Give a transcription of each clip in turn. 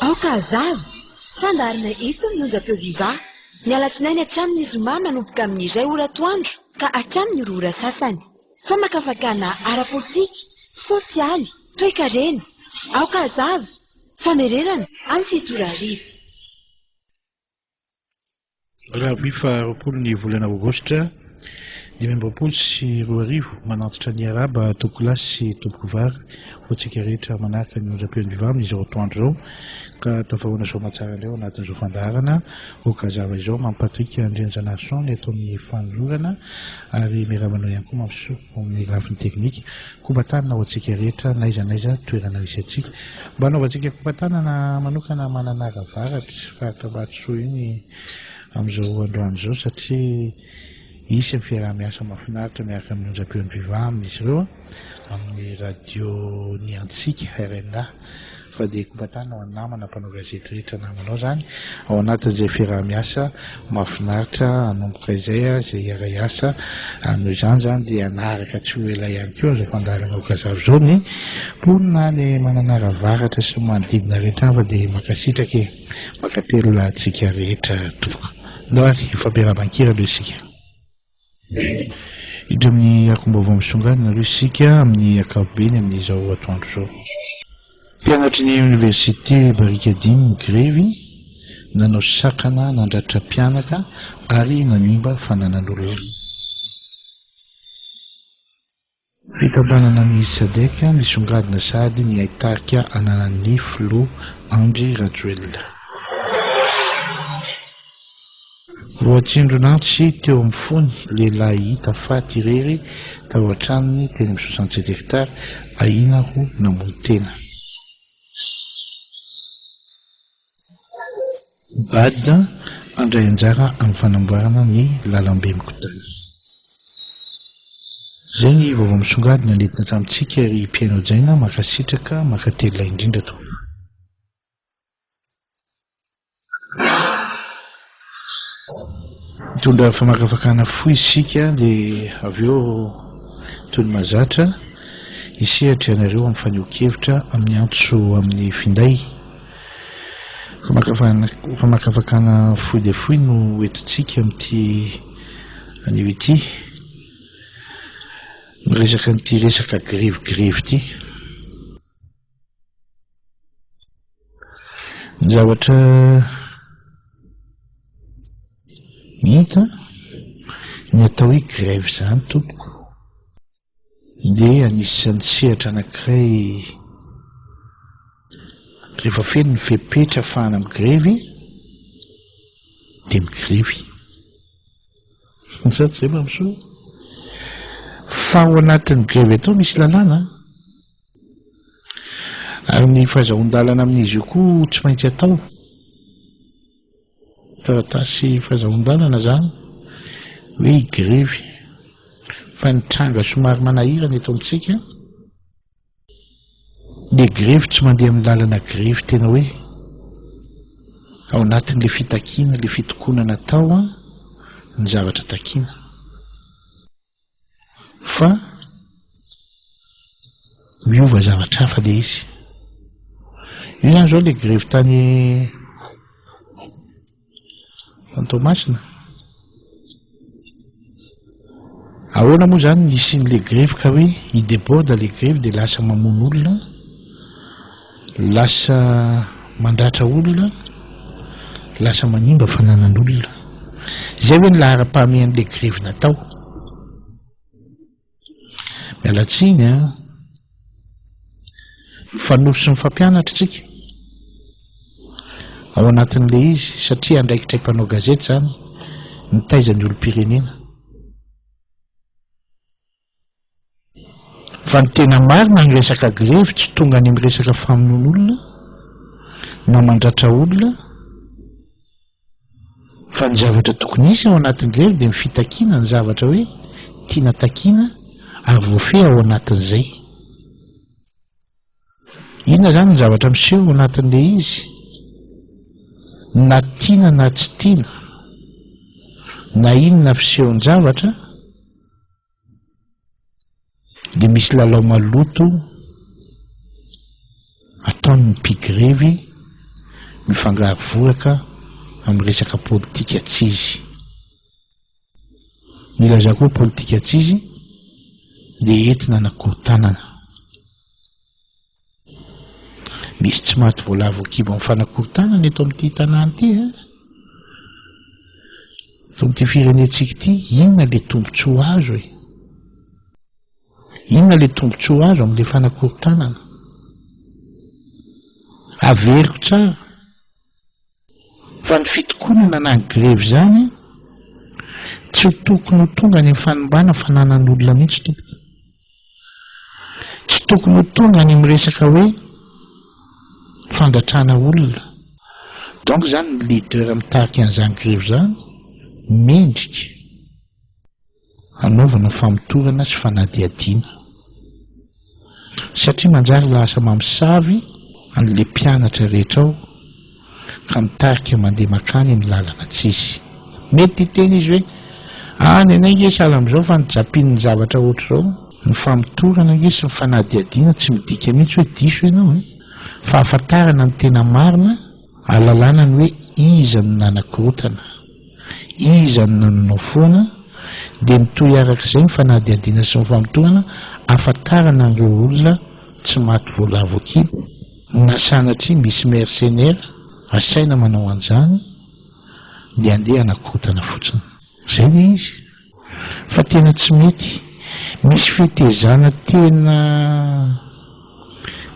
aoka azava fandarina eto ny onjam-peo viva ny alatsinainy hatramin'ny zoma manomboka amin'izay ora toandro ka hatramin'ny roa sasany fa makafakana ara-politika sosialy toe-karena aoka azava famererana amin'ny fitora arivo. raha bifa roapolo ny volana aogositra 2024 manantitra ny araba tokolasy sy tompoko vary hoantsika rehetra manaraka ny onjam-peon'ny viva amin'izao toandro zao ka tafahoana zao matsara indreo anatin'izao fandarana okazava izao mampatrika andrenjanason ny ataon'ny fanolorana ary miaramanao ihany koa mampiso amin'ny lafiny teknika kobatanana ho antsika rehetra naizanaiza toerana misy atsika mba anaovantsika kobatanana manokana mananara varatra faritra Ambatsoa iny amin'izao androany zao satria isy ny fiaraha-miasa mahafinaritra miaraka amin'ny onjam-peon'ny viva amin'izy ireo amin'ny radio ny antsika RNA fa dia kobatana ho anamana mpanao gazety rehetra namanao zany ao anatin'izay fiaraha-miasa mahafinaritra anomboka izay zay iara-iasa noho izany zany dia anaraka tsy ho ela ihany koa zay fandarana okazava zao ny mponina ny mananara varatra sy manodidina rehetra fa dia makasitraka makatelona antsika rehetra tompoko noary fampiara-bankira aloha isika indro amin'ny akombavao misongadina aloha isika amin'ny akapobeny amin'izao atoandro zao mpianatry ny université barikadiny grevy nanao sakana nandratra mpianaka ary nanimba fananan'olona fitambanana ny sadeka misongadina sady ny aitarika ananan'ny Flo Andry Rajoelina Roatsindronantsy teo amin'ny fony lehilahy hita faty irery tao an-tranony teny amin'ny 67 hectare ahina ho namony tena Bada andray anjara amin'ny fanamboarana ny lalambe mikotana zay ny vaovao misongadina nentina tamintsika ry Piano Jaina makasitraka makatelona indrindra to mitondra famakafakana foy isika dia avy eo toy ny mahazatra isehatra ianareo amin'ny faneho-kevitra amin'ny antso amin'ny finday famakafakana foy dia foy no entintsika amin'ity anio ity miresaka n'ity resaka grevy ity ny zavatra hita ny atao hoe grève zany tompoko dia anisan'ny sehatra anankiray rehefa feno ny fepetra fahana amin'ny grevy dia migrevy sady zay mampisoa fa ao anatin'ny grevy atao misy lalàna ary ny fahazahon-dalana amin'izy io koa tsy maintsy atao taratasy fahazahon-dalana zany hoe grevy fa nitranga somary manahirana eto amintsika le grevy tsy mandeha amin'ny lalana grevy tena hoe ao anatin'le fitakiana le fitokonana tao ny zavatra takiana fa miova zavatra hafa le izy io zany zao le grevy tany Fantomasina ahoana moa zany isin'le grevy ka hoe ideboda le grevy dia lasa mamono olona lasa mandratra olona lasa manimba fananan'olona zay hoe ny lahara-pahamehan'le grevy natao mialatsiny fanoso sy ny fampianatra tsika ao anatin'le izy satria andraikitra mpanao gazety zany nitaizan'ny olom-pirenena fa ny tena marina ny resaka grevy tsy tonga any amin'ny resaka famonoan'olona na mandratra olona fa ny zavatra tokony isy ao anatin'ny grevy dia ny fitakiana ny zavatra hoe tiana takiana ary voafehy ao anatin'izay inona zany ny zavatra miseho ao anatin'le izy na tiana na tsy tiana na inona fisehony zavatra dia misy lalao maloto ataon'ny mpigrevy mifangaro voraka amin'ny resaka politika tsy izy. Milaza koa politika tsy izy dia entina anakorontanana. Misy tsy maty voalavo kibo amin'ny fanakorontanana eto amin'ity tanàna ity fa amin'ity firenentsika ity, inona le tombontsoa azo e? Inona le tombontsoa azo amin'ilay fanakorontanana? Averiko tsara fa ny fitokonana na ny grevy zany tsy tokony ho tonga any amin'ny fanombana fananan'olona mihitsy tompoko. Tsy tokony ho tonga any amin'ny resaka hoe fandatrana olona. Donc zany ny leader mitarika an'izany grevy zany mendrika anaovana famotorana sy fanadihadiana, satria manjary lasa mamosavy an'ilay mpianatra rehetra ao ka mitarika mandeha makany amin'ny lalana tsisy. Mety teny izy hoe any anange sahala amin'izao fa nijapian'ny zavatra ohatr'izao. Ny famotorana ange sy ny fanadihadiana tsy midika mihitsy hoe diso ianao fa ahafantarana ny tena marina, ahalalana ny hoe iza ny nanakorotana, iza ny nananao foana, dia mitohy arak'izay ny fanadihadiana sy ny famotorana ahafantarana an'ireo olona tsy maty voalavo kibo na sanatria misy mercenaire asaina manao an'izany dia andeha anakorotana fotsiny. Zay le izy. Fa tena tsy mety. Misy fitezana tena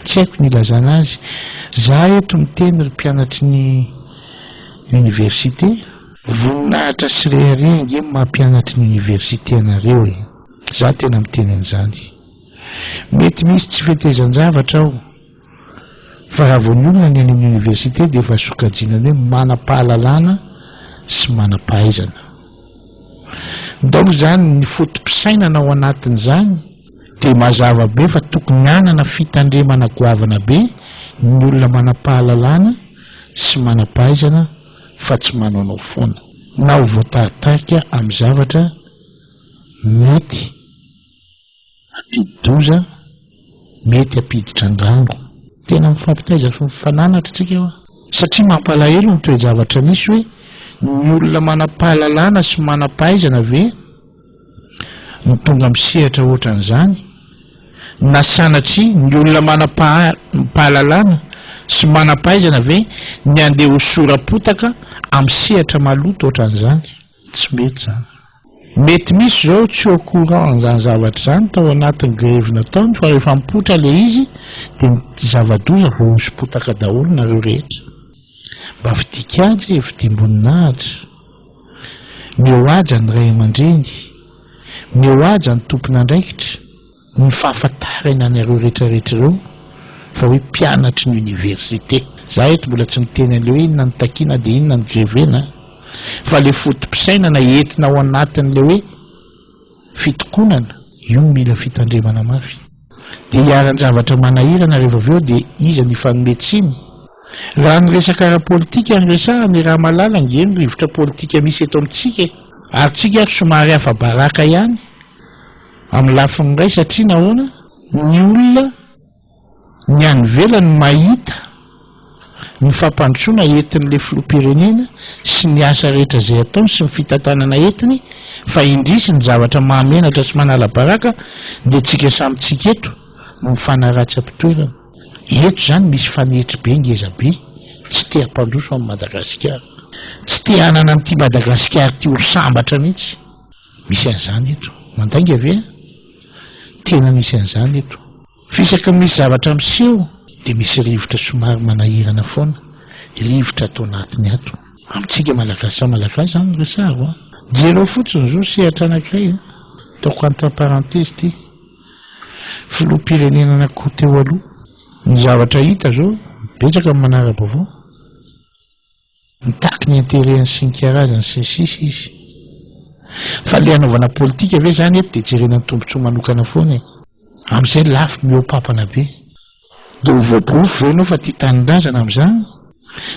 tsy haiko ny ilazana azy. Za eto miteny ry mpianatry ny université, voninahitra sy reharengy mampianatry ny université anareo e. Za tena miteny an'izany. Mety misy tsy fitezan-javatra ao, fa raha vao ny olona ny any amin'ny université dia efa sokajiana hoe manam-pahalalana sy manam-pahaizana. Donc zany ny fotom-pisainana ao anatin'izany dia mazava be fa tokony hanana fitandremana goavana be ny olona manam-pahalalana sy manam-pahaizana fa tsy manao foana na ho voataritarika amin'ny zavatra mety ampidi-doza, mety ampiditra andrango. Tena mifampitaiza sy mifananatra tsika eo, satria mampalahelo ny toe-javatra misy hoe ny olona manam-pahalalana sy manam-pahaizana ve ny tonga misehatra ohatran'izany, na sanatria ny olona manam-pahalalana sy manam-pahaizana ve ny andeha ho sorapotaka amin'ny sehatra maloto ohatran'izany. Tsy mety zany. Mety misy zao tsy au courant zany zavatra zany tao anatin'ny grevy nataony, fa rehefa mipotra le izy dia zava-doza vao hosopotaka daholo nareo rehetra. Mba fidikajy fidim-boninahitra, mihoaja ny ray aman-dreny, mihoaja ny tompon'andraikitra, ny fahafantarana anareo rehetrarehetra ireo fa hoe mpianatry ny université. Za eto mbola tsy miteny an'ileo hoe inona ny takiana dia inona ny grevena, fa le fotom-pisainana entina ao anatin'le hoe fitokonana, io mila fitandremana mafy. Dia hiaran-javatra manahirana rehefa avy eo dia iza ny fanometsiny. Raha ny resaka ara-politika ny resahana raha malala ngeny rivotra politika misy eto amintsika, ary tsika ary somary hafa baraka ihany amin'ny lafiny iray, satria nahoana ny olona ny any ivelany mahita ny fampandrosoana entin'le filoham-pirenena sy ny asa rehetra izay ataony sy ny fitantanana entiny, fa indrisy ny zavatra mahamenatra sy manala baraka dia tsika samy tsika eto mifanaratsy am-pitoerana. Eto zany misy fanetry be ngezabe, tsy te hampandroso amin'ny Madagasikara, tsy te hanana amin'ity Madagasikara ty ho sambatra mihitsy. Misy an'izany eto, mandainga ve? Tena misy an'izany eto. Fisaka misy zavatra miseho dia misy rivotra somary manahirana foana, rivotra atao anatiny ato. Amintsika malagasy zany resahako. Jereo fotsiny zao sehatra anankiray, ataoko entre parenthèse ity, filoham-pirenena anankiroa teo aloha. Ny zavatra hita zao betsaka amin'ny manara-baovao, mitaky ny intérêt sy ny karazany sy ny sisa izy. Fa le hanaovana politika ve zany eto dia jerena ny tombontsoa manokana foana e. Amin'izay lafo mihoapapana be. Dia ho voaporofo ve ianao fa tia tanindrazana amin'izany?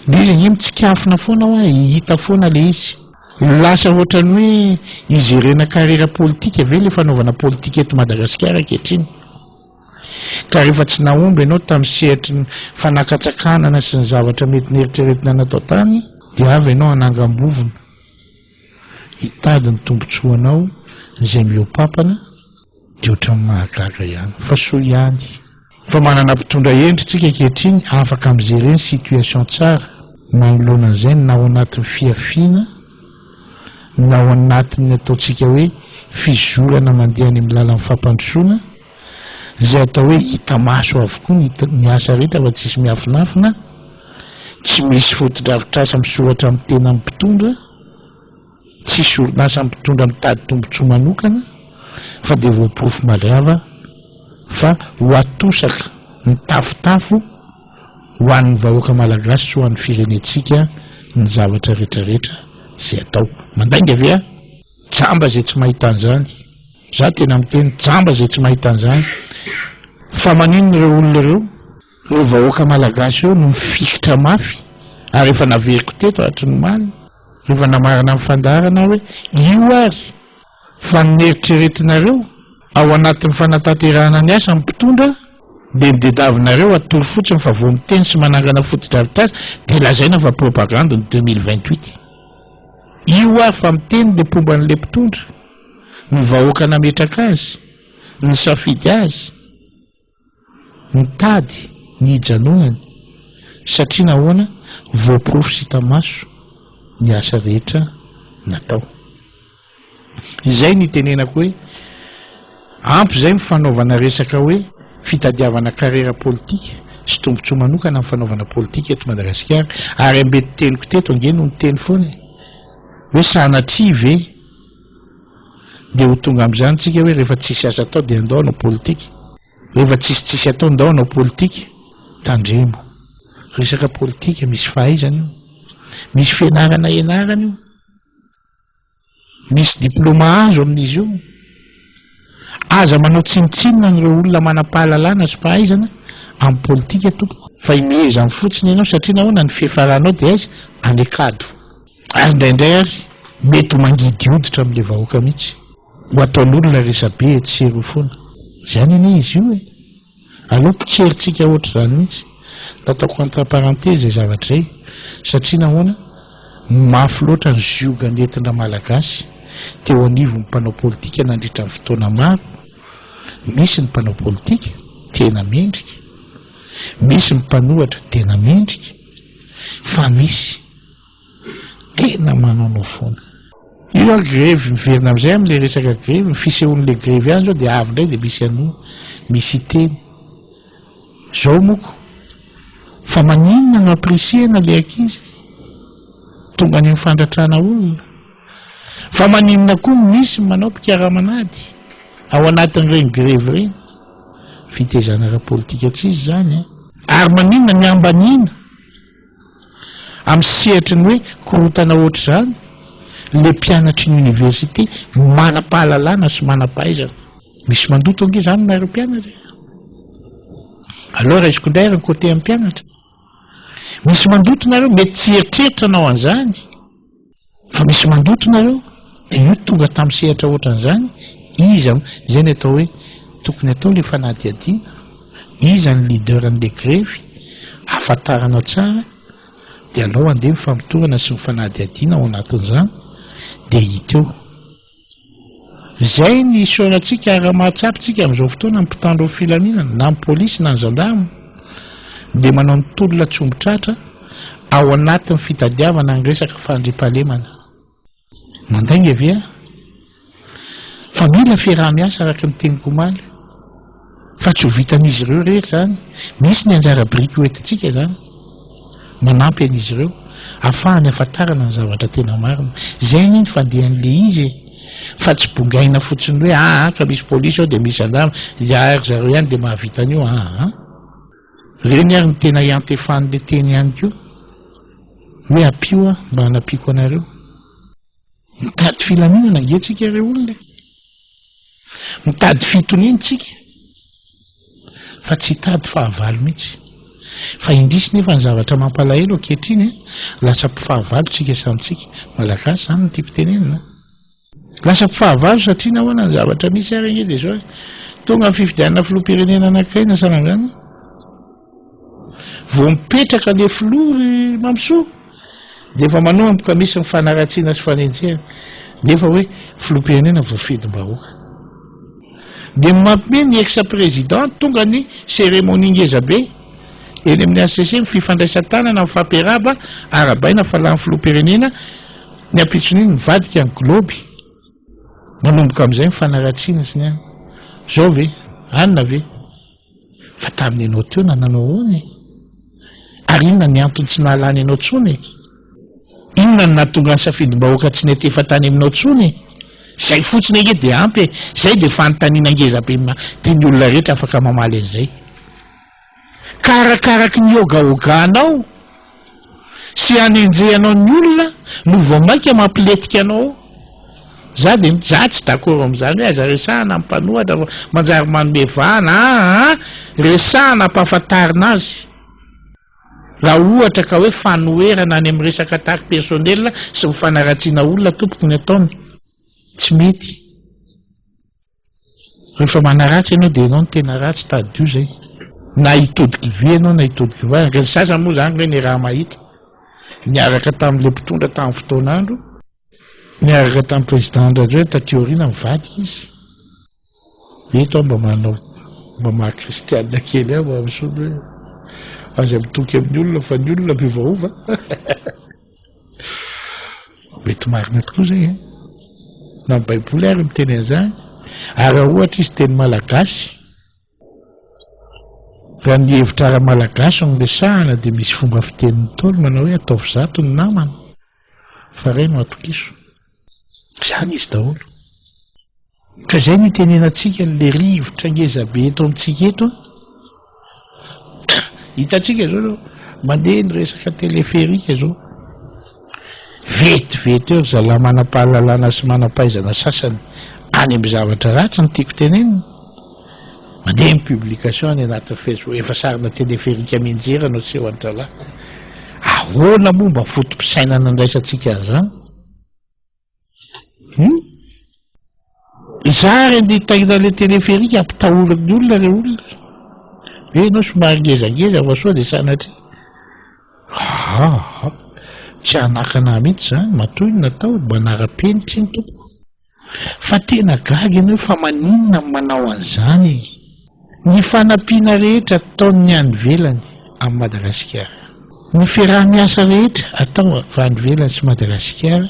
Le izy any mitsikafona foana hoa, hita foana le izy. Lasa ohatrany hoe hizerena carrière politika ve le fanaovana politika eto Madagasikara ankehitriny. ka rehefa tsy naomby ianao tamin'ny sehatry ny fanakatsakanana sy ny zavatra mety nieritreretina natao tany dia avy ianao anangam-bovona hitady ny tombontsoanao izay mihoapapana dia ohatran'ny mahagaga ihany fa soa ihany fa manana mpitondra endritsika ankehitriny afaka mijereny situation tsara manoloanan'izay na ao anatin'ny fiafiana na ao anatin'ny ataontsika hoe fizorana mandeha any amin'ny lalan'ny fampandrosoana izay atao hoe hita maso avokoa ny asa rehetra fa tsisy miafinafina tsy misy fotodrafitrasa misoratra amin'ny tena amin'ny mpitondra tsisy orinasa mpitondra mitady tombontsoa manokana fa dia voaporofo maliava fa ho atosaka ny tafotafo ho an'ny vahoaka malagasy sy ho an'ny firenentsika ny zavatra rehetrarehetra izay atao mandainga ve a jamba izay tsy mahita an'izany za tena miteny jamba izay tsy mahita an'izany fa maninona ireo olona ireo vahoaka malagasy eo no mifikitra mafy ary efa naveriko teto hatry ny maly rehefa namarana amin'ny fandarana hoe io ary fa nieritreretinareo ao anatin'ny fanatanterahana ny asa mpitondra dia nidediavinareo atory fotsiny fa vao miteny sy manangana fotodrafitrasa dia lazaina fa propagande ny 2028 io ary fa miteny dia pomba n'le mpitondra ny vahoaka nametraka azy ny safidy azy ny tady ny hijanonany satria nahoana voaporofo sy hita maso ny asa rehetra natao izay ny tenenako hoe ampy izay mifanaovana resaka hoe fitadiavana karera politika sy tombontsoa manokana amin'ny fanaovana politika eto Madagasikara ary ambety teniko teto angeno ny teny foana hoe sanatria ve dia ho tonga amin'izany tsika hoe rehefa tsisy asa atao dia andao anao politika rehefa tsisy atao andao anao politika tandremo resaka politika misy fahaizana io misy fianarana ianarana io misy diplôma azo amin'izy io aza manao tsinitsinina n'ireo olona manam-pahalalana sy fahaizana amin'ny politika tompoko fa imeza amin'ny fotsiny ianao satria nahoana ny fihafaranao dia aiza anekado ary indraindray ary mety ho mangidy hoditra amin'ilay vahoaka mihitsy ho ataon'olona resabe etsery foana izany anie izy io aleo pikerintsika ohatr' izany mihitsy nataoko entre parenthèse zavatra izay satria nahoana mafy loatra ny zioga nentina malagasy teo anivo ny mpanao politika nandritra ny fotoana maro misy ny mpanao politika tena mendrika misy ny mpanohatra tena mendrika fa misy tena manao foana io a grevy miverina amin'izay amin'ilay resaka grevy ny fisehoan'ilay grevy any zao dia avy indray dia misy anoa misy teny zao moko fa maninona no apresiana le ankizy tonga ny mifandratrana olona fa maninona koa misy manao mpikaramanady ao anatin'ireny grevy ireny fitezana ara-politika tsy izy zany ary maninona ny ambanina amin'ny sehatry ny hoe korotana ohatr' izany le mpianatry ny université manam-pahalalana sy manam-pahaizana misy mandoto ange zany nareo mpianatra alors izy kondray ny côté amin'ny mpianatra misy mandoto nareo mety tsy eritreritra anao an'izany fa misy mandoto nareo dia io tonga tamin'ny sehatra ohatran'izany izy izay ny atao hoe tokony atao le fanadihadiana izy ny leader an'le grevy afantaranao tsara dia alao andeha mifampitorana sy mifanadihadiana ao anatin'izany dia hita eo izay ny sorantsika ara-mahatsapitsika amin'izao fotoana mpitandro filaminana na ny polisy na ny gendarme dia manao ny tolona tsombotratra ao anatin'ny fitadiavana ny resaka fandriampahalemana mandainga avea fa mila fiaraha-miasa araka ny teniko omaly fa tsy ho vitan'izy ireo rehetra zany misy ny anjara biriky hoentintsika zany manampy an'izy ireo ahafahany afantarana ny zavatra tena marina izay ny fandehan'le izy fa tsy bongaina fotsiny hoe ka misy polisy ao dia misy gendarme ary zareo ihany dia mahavitany io reny ary ny tena iantefan'le teny ihany koa hoe apio mba hanapiako anareo mitady filaminana ngentsika ireo olona mitady fitonenitsika fa tsy hitady fahavalo mihitsy fa indrisy nefa ny zavatra mampalahelo ankehitriny lasa mpifahavalo tsika samitsika malagasy zany ny tiako tenenina lasa mpifahavalo satria nahoana ny zavatra misy aragny dia zao tonga amin'ny fifidianana filoham-pirenena anankiray na sanandrano vao mipetraka le filoha mampisoa dia efa manomboka misy mifanaratsiana sy fanenjehana nefa hoe filoham-pirenena voafedim-bahoaka dia mampime ny ex-président tonga ny cérémonie ngezabe eny amin'ny ACC mififandraisan-tanana amin'ny fampiarahaba arabaina fa lany filoham-pirenena ny ampitson'iny mivadika ny globy manomboka amin'izay mifanaratsiana sy ny any zao ve anina ve fa tamin'ny ianao teo nananao hoany ary inona ny antony tsy nahalany ianao tsony inona ny nahatonga ny safidim-bahoaka tsy netefa tany aminao tsony zay fotsiny ege dia ampy zay dia fanontaniana ngezabe teny olona rehetra afaka mamaly an'izay karakaraky ny ogaoganao sy anenjehanao ny olona no vao maika mampiletika anao za tsy d'accord amin'izany hoe aza resahana amin'ny mpanohatra manjary manome vana resahana ampahafantarina azy raha ohatra ka hoe fanoherana any amin'ny resaka tahaka personnel sy mifanaratsiana olona tompoko ny ataony tsy mety rehefa manaratsy ianao dia ianao no tena ratsy tadio zay na hitodiky vy ianao na hitodiky vy ny sasa moa zany hoe ny raha mahita niaraka tamin'le mpitondra tamin'ny fotoan'andro niaraka tamin'ny président Ndrajoelina tatiorina mivadika izy eto mba manao mba maha-kristianina kely aho mba misolo hoe aza mitoky amin'ny olona fa ny olona miovaova mety marina tokoa zay na baiboly ary miteny an'izany ary ohatra izy teny malagasy raha ny hevitra ara malagasy no resahana dia misy fomba fiteniny taolo manao hoe ataovy zato ny namana fa ray no atokiso zany izy daholo ka zay nitenenantsika le rivotra ngezabe eto amintsika eto hitatsika zao mandeha ny resaka teleférika zao vetivety eo zala manam-pahalalana sy manam-pahaizana sasany any amin'ny zavatra ratsy ny tiako tenenina mandeha ny publication any anatin'ny Facebook efa sarina teleférika mianjeranao tsy eo an-dralahy ahoana momba fotom-pisainana andraisantsika an'izany zary andeha hitahina le teleférika ampitahorin'ny olona re olona hoe ianao somary ngezangeza fa soa dia sanatria tsy hanakana mihitsy zany matoy ny natao manara-penitra ny tompoko fa tena gaga ianao fa maninona manao an'izany ny fanampiana rehetra ataony any velany amin'ny Madagasikara ny fiaraha-miasa rehetra atao any velany sy Madagasikara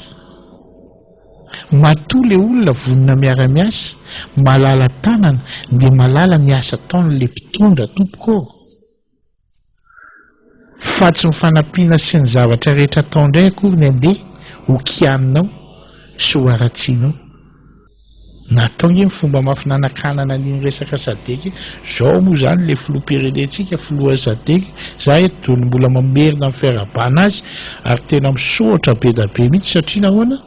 matoa le olona vonina miara-miasa malala tanana dia malala ny asa ataon'le mpitondra tompoko fa tsy mifanampiana sy ny zavatra rehetra ataondray akory ny andeha ho kianinao sy ho aratsianao natao nge ny fomba mafinanakanana nyny resaka sadeka zao moa zany le filoham-pirenentsika filoha sadeka za eto ny mbola mamerina amin'ny fiarabana azy ary tena misotra be da be mihitsy satria nahoana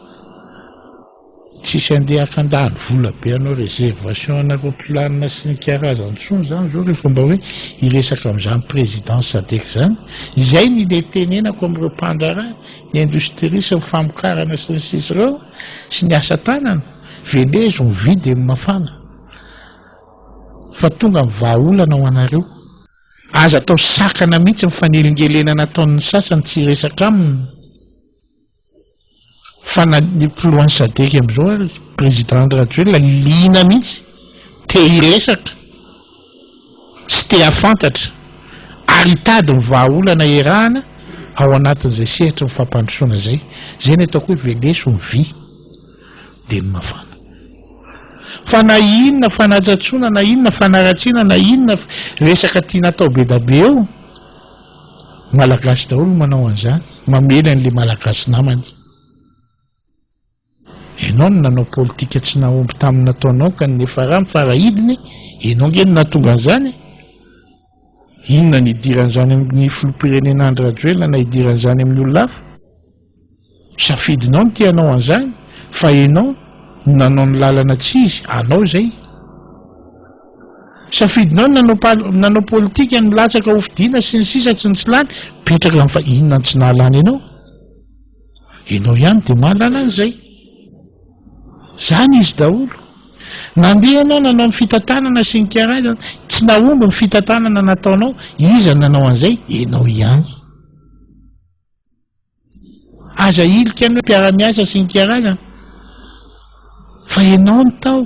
tsisy andeha akandany vola be anao réservation anaroplanina sy ny karazany tsony zany zao rehefa mba hoe hiresaka amin'izany président sadek zany izay ny le tenenako amin'ireo mpandrarany ny industrie sy ny famokarana sy ny sisy reo sy ny asa tanana velezo mividy amin'ny mafana fa tonga mivahaolana ho anareo aza atao sakana mihitsy mifanelingelena nataon'ny sasany tsy resaka aminy fa na ny filohan'ny sadeka amin'izao ary président Ndrajoelina lina mihitsy te hiresaka sy te hafantatra ary hitady mivahaolana erahana ao anatin'izay sehatra ny fampandrosoana zay ny ataoko hoe veleso ny vy dia ny mafana fa na inona fanajatsoana na inona fanaratsiana na inona resaka tia natao be da be eo malagasy daholo manao an'izany mamela an'le malagasy namany ianao no nanao politika tsy nahomby tamin'ny nataonao ka ny efa raha mifarahidiny ianao nge no nahatonga an'izany inona ny idiran'izany amin'ny filoham-pirenena Ndrajoelina na idiran'izany amin'ny olona hafa safidinao ny tianao an'izany fa ianao nanao ny lalana tsy izy anao zay safidinao nanao politika ny latsaka hofidiana sy ny sisa tsy ny tsy lany petraka fa inona ny tsy nahalany ianao ihany dia mahalala an'izay zany izy daholo nandeha ianao nanao ny fitantanana sy ny karazana tsy nahomby ny fitantanana nataonao iza nanao an'izay ianao ihany aza ilika anao mpiara-miasa sy ny karazana fa ianao ny tao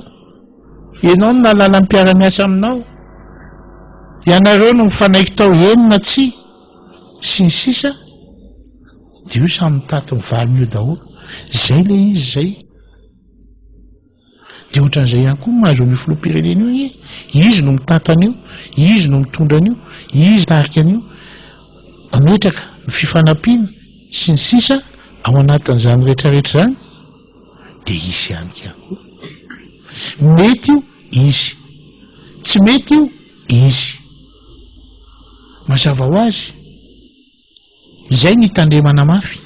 ianao no nalala ny mpiara-miasa aminao ianareo no mifanaiky tao enina tsy sy ny sisa dia io samy mitaty mivaliny io daholo zay le izy zay dia ohatran'izay ihany koa mahazo ny filoham-pirenena io izy no mitantan'io izy no mitondra an'io izy tarika an'io ametraka ny fifanampiana sy ny sisa ao anatin'izany rehetrarehetra zany dia izy ihany ka mety io izy tsy mety io izy mazava ho azy zay ny tandremana mafy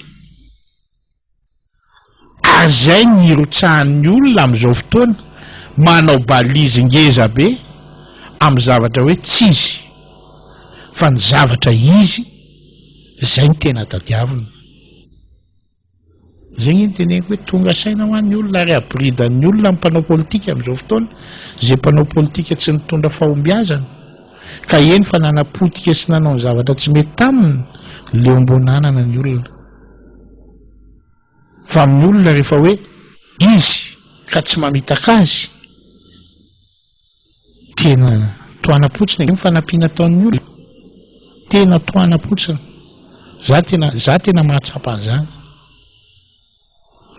ary zay ny irotsahan'ny olona amin'izao fotoana manao balizy ngeza be amin'ny zavatra hoe tsy izy fa ny zavatra izy zay ny tena tadiavina zay ny teneniko hoe tonga saina ho an'ny olona ary abridan'ny olona mpanao politika amin'izao fotoana zay mpanao politika tsy nitondra fahombiazana ka eny fa nanapotika sy nanao ny zavatra tsy mety taminy leo ambonanana ny olona fa amin'ny olona rehefa hoe izy ka tsy mamitaka azy tena toana-potsiny ny fanampiana ataon'ny olona tena toana-potsiny za tena mahatsapa an'izany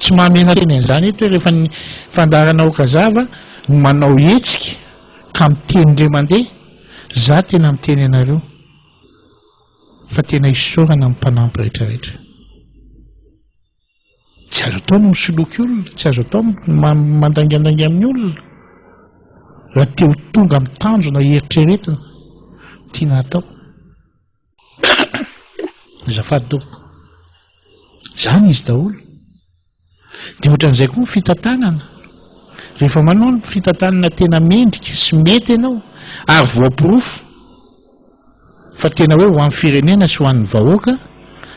tsy mamena teny an'izany eto hoe rehefa ny fandarana okazava no manao hetsika ka miteny ndre mandeha za tena miteny anareo fa tena isorana ny mpanampy rehetrarehetra tsy azo atao no misoloky olona tsy azo atao mandangandangy amin'ny olona raha teo tonga mitanjona eritreretina tiana atao zafady doko zany izy daholo dia ohatran'izay koa ny fitantanana rehefa manao ny fitantanana tena mendrika sy mety ianao ary voampirofo fa tena hoe ho amin'ny firenena sy ho an'ny vahoaka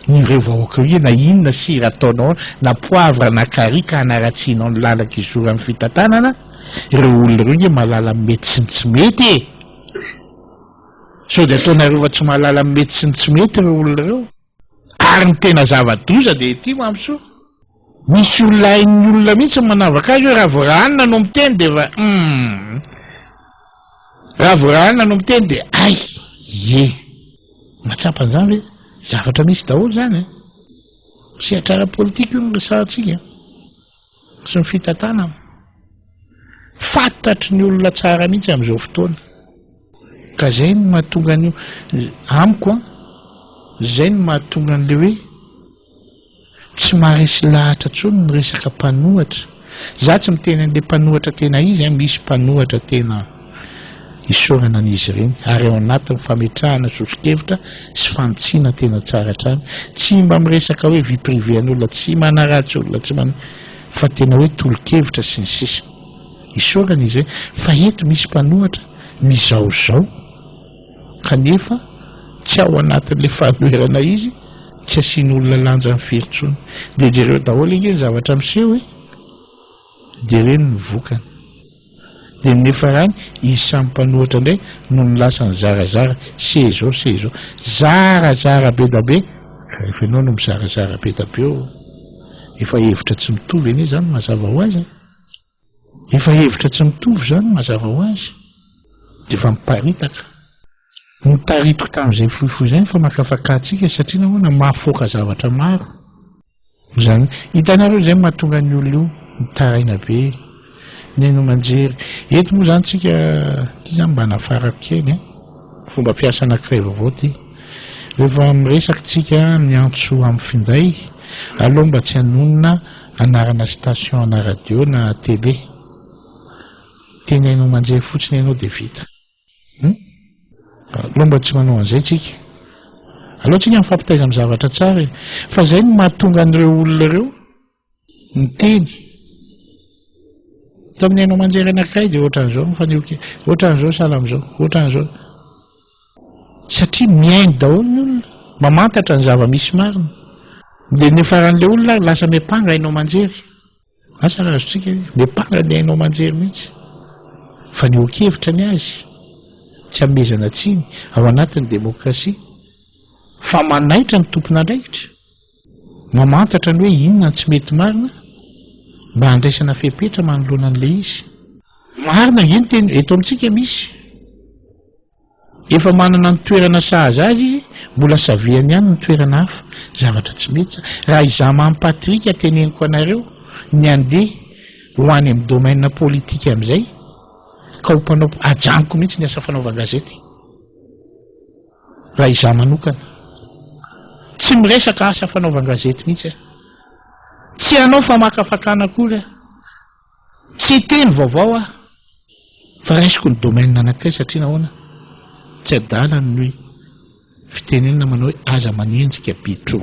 nyreo vahoaka hoe na inona sira ataonao na poavra na karika anaratsianao ny lalaka izoro amin'ny fitantanana ireo olona reo nge malala mety sy ny tsy mety e sao dia ataonareo fa tsy mahalala mety sy ny tsy mety ireo olona reo ary ny tena zava-doza dia ety mamsoa misy olona hain'ny olona mihitsy manavaka azy hoe raha vorahanina no miteny dia fa raha vorahanina no miteny dia ay ye matsapa an'izany hoe zavatra misy daholo zany e sy atrara politika io no resahantsika sy ny fitantanana fantatry ny olona tsara mihitsy amin'izao fotoana ka zay no mahatonga an'io amiko a zay no mahatonga an'le hoe tsy maharesy lahatra tsony ny resaka mpanohatra za tsy miteny an'le mpanohatra tena izy misy mpanohatra tena isorana an'izy ireny ary ao anatin'ny fametrahana sosokevitra sy fantsiana tena tsara trany tsy mba miresaka hoe vie privé an'olona tsy manaratsy olona tsy fa tena hoe tolo-kevitra sy ny sisa isorana izy ireny fa eto misy mpanohatra mizaozao kanefa tsy ao anatin'le fanoherana izy tsy asian'olona lanja ny firintsony dia jereo daholo iny ny zavatra miseho hoe dia ireny ny vokany dia nefa rany izy samy mpanohatra indray no ny lasany zarazara sezao zarazara be da be rehefa ianao no mizarazara be da be eo efa hevitra tsy mitovy anie zany mazava ho azy efa hevitra tsy mitovy zany mazava ho azy dia efa miparitaka nitaritiko tamin'izay fohifohy zany fa makafakatsika satria nahoana mahafoaka zavatra maro zany hitanareo zay mahatonga ny olona io mitaraina be neno manjery eto moa zany tsika ty zany mba nafarako kely fomba piasa anankiray vaovao ty rehefa miresaka tsika miantso amin'ny finday aloha mba tsy hanonona anarana station na radio na télé tenainao manjery fotsiny ianao dia vita aloha mba tsy manao an'izay tsika aloha tsika mifampitaiza amin'ny zavatra tsara fa zay no mahatonga an'ireo olona ireo miteny tamin'ny hainao manjery anankiray dia ohatran'izao mifanioky ohatran'izao sala amin'izao ohatran'izao satria miaino daholo ny olona mamantatra ny zava-misy marina dia nefaran'ilay olona lasa miampanga hainao manjery asa raha azotsika le parany hainao manjery mihitsy fa ny okevitra ny azy tsy amezana tsiny ao anatin'ny demokrasia fa manaitra ny tompon'andraikitra mamantatra ny hoe inona tsy mety marina mba handraisana fepetra manoloana an'le izy marina iny teny eto amintsika misy efa manana ny toerana sahaza azy izy mbola saviany ihany ny toerana hafa zavatra tsy mety raha izaho mampatrika teneniko anareo ny andeha ho any amin'ny domaine politika amin'izay ka ho mpanao ajanoko mihitsy ny asa fanaovan-gazety raha izaho manokana tsy miresaka asa fanaovan-gazety mihitsy tsy hanao famakafakana akory tsy teny vaovao fa raisiko ny domaine anankiray satria nahoana tsy adalany ny hoe fitenenina manao hoe aza manenjika bitro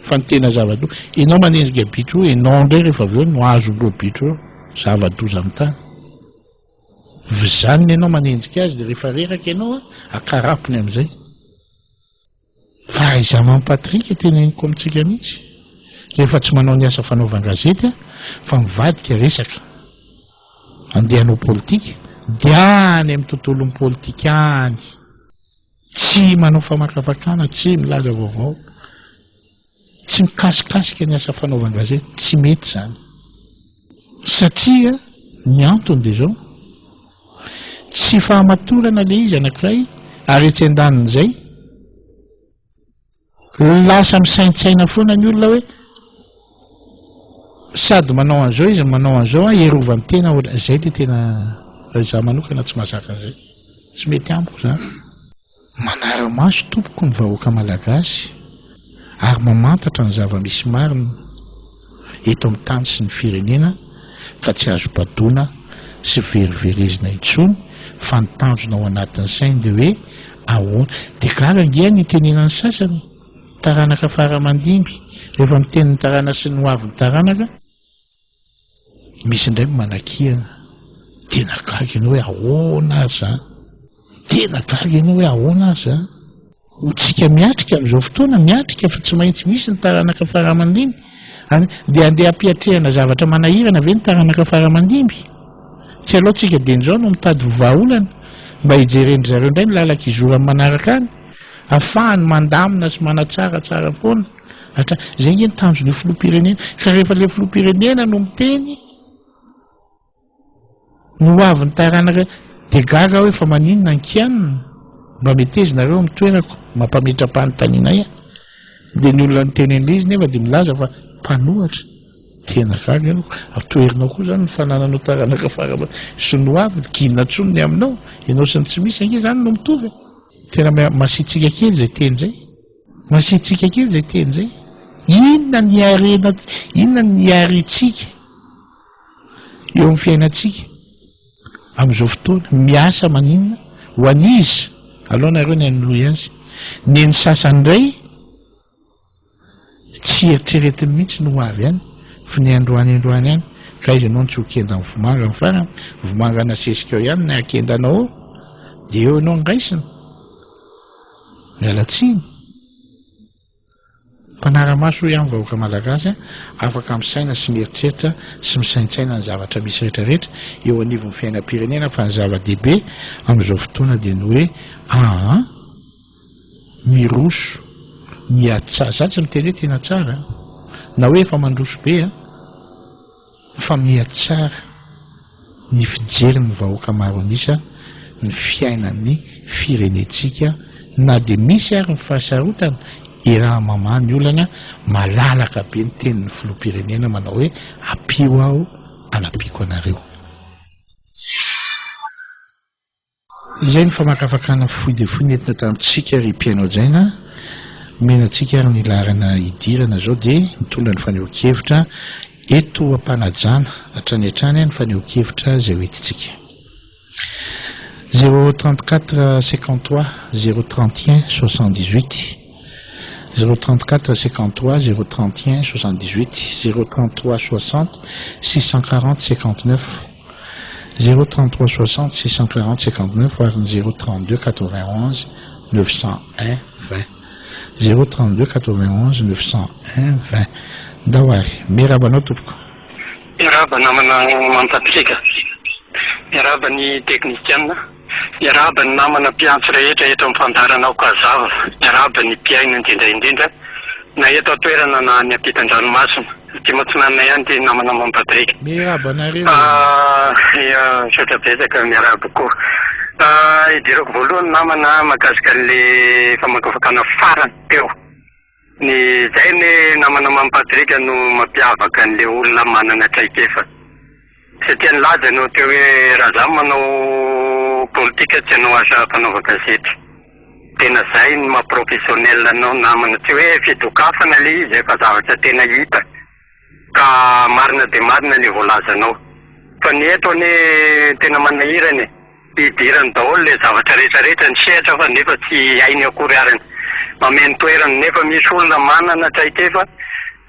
fa ny tena zava-doa ianao manenjika bitro ianao indray rehefa avy eo no azo loha bitro zava-doza amin'ny tany vizaniny ianao manenjika azy dia rehefa reraka ianao akarapony amin'izay fa izaho mampatrika teneniko amintsika mihitsy rehefa tsy manao ny asa fanaovan-gazety fa mivadika resaka andehanao politika dia any amin'ny tontolon'ny politika any tsy manao famakafakana tsy milaza vaovao tsy mikasikasika ny asa fanaovan-gazety tsy mety zany satria ny antony dia zao tsy fahamatorana le izy anankiray ary etsy an-danin'izay lasa misaintsaina foana ny olona hoe sady manao an'izao izy manao an'izao ierovany tena zay dia tena raha izaho manokana tsy mahazaka an'izay tsy mety amiko zany manara-maso tompoko ny vahoaka malagasy ary mamantatra ny zava-misy marina eto amin'ny tany sy ny firenena ka tsy azo badona sy veriverezina intsony fa ny tanjona ao anatin'ny sainy dia hoe ahoana dia karangia ny tenenany sasany taranaka faramandimby rehefa miteniny tarana sy ny hoavin'ny taranaka misy indray manakiana tena gaga ianao hoe ahoana azy zany tena gaga ianao hoe ahoana azy zany hotsika miatrika amin'izao fotoana miatrika fa tsy maintsy misy ny taranaka faramandimby dia andeha ampiatrehana zavatra manahirana ve ny taranaka faramandimby tsy aloha tsika dian'izao no mitady vovaolana mba hijerendry zareo indray ny lalaka izorany manaraka any ahafahany mandamina sy manatsara tsara foana atra zay nge ny tanjon'ny filoham-pirenena ka rehefa le filoham-pirenena no miteny no avy ny taranaka dia gaga hoe fa maninona ny kianina mba metezinareo mitoerako mampametra-panontanianay dia ny olona nitenen'le izy nefa dia milaza fa mpanohatra tena gaga ianao atoerinao koa zany ny fanananao taranaka farama sy no avy ginona tsonony aminao ianao sy ny tsy misy ange zany no mitovy tena masitsika kely zay teny zay masitsika kely zay teny zay inona ny arena inona ny aritsika eo amin'ny fiainatsika amin'izao fotoana miasa maninona ho an'izy alohanareo ny anoloy azy ny ny sasandray tsy eritreretiny mihitsy no avy any fa ny androany any ka izy anao tsy ho kenda ny vomanga ny farany vomanga nasesika eo ihany na akendanao dia eo ianao ngaisina mialatsiny mpanara-maso ihany vahoaka malagasy afaka misaina sy mieritreritra sy misaintsaina ny zavatra misy rehetrarehetra eo anivon'ny fiainam-pirenena fa ny zava-dehibe amin'izao fotoana dia ny hoe miroso miatsara za tsy miteny hoe tena tsara na hoe efa mandroso be fa miatsara ny fijeriny vahoaka maro anisa ny fiainan'ny firenetsika na dia misy ary ny fahasarotana iraha mamany olana malalaka be ny tenin'ny filoham-pirenena manao hoe ampio aho anampiko anareo izay ny famakafakana foy dia foy nentina tamintsika ry mpiainao jaina menantsika ary ny larana hidirana zao dia mitondra ny fanehoan-kevitra eto ampanajana hatrany hatrany ny fanehoan-kevitra zay hoetitsika 034 53 031 78 034 53 031 78 033 60 640 59 033 60 640 59 voire 032 91 901 20 032 91 901 20 Dahoary, miarabanao tompoko. Miaraba namana mampatrika, miaraba ny teknisiana, miaraba ny namana mpiantso rehetra eto amin'ny fandaranao Kazava, miaraba ny mpiaina indrindra na eto atoerana na ny ampitan-dranomasina, ty matsinanay ihany ty namana mampatrika. Miaraba nareo. Sotra betsaka miaraba koa. Idirako voalohany namana mahakasika an'le famakafakana farany teo. Ny zay ny namana mampatrika no mampiavaka an'le olona manana traikefa. Satria nilaza no teo hoe raha zaho manao politika tsy hanao asa mpanao gazety. Tena zay ny maha-professionnel anao namana, tsy hoe fidokafana le izy fa zavatra tena hita ka marina de marina le voalazanao. Fa ny eto ne tena manahirany idirany daholo le zavatra rehetrarehetra ny sehatra fa nefa tsy hainy akory arany. Mameno toerany nefa misy olona manana traikefa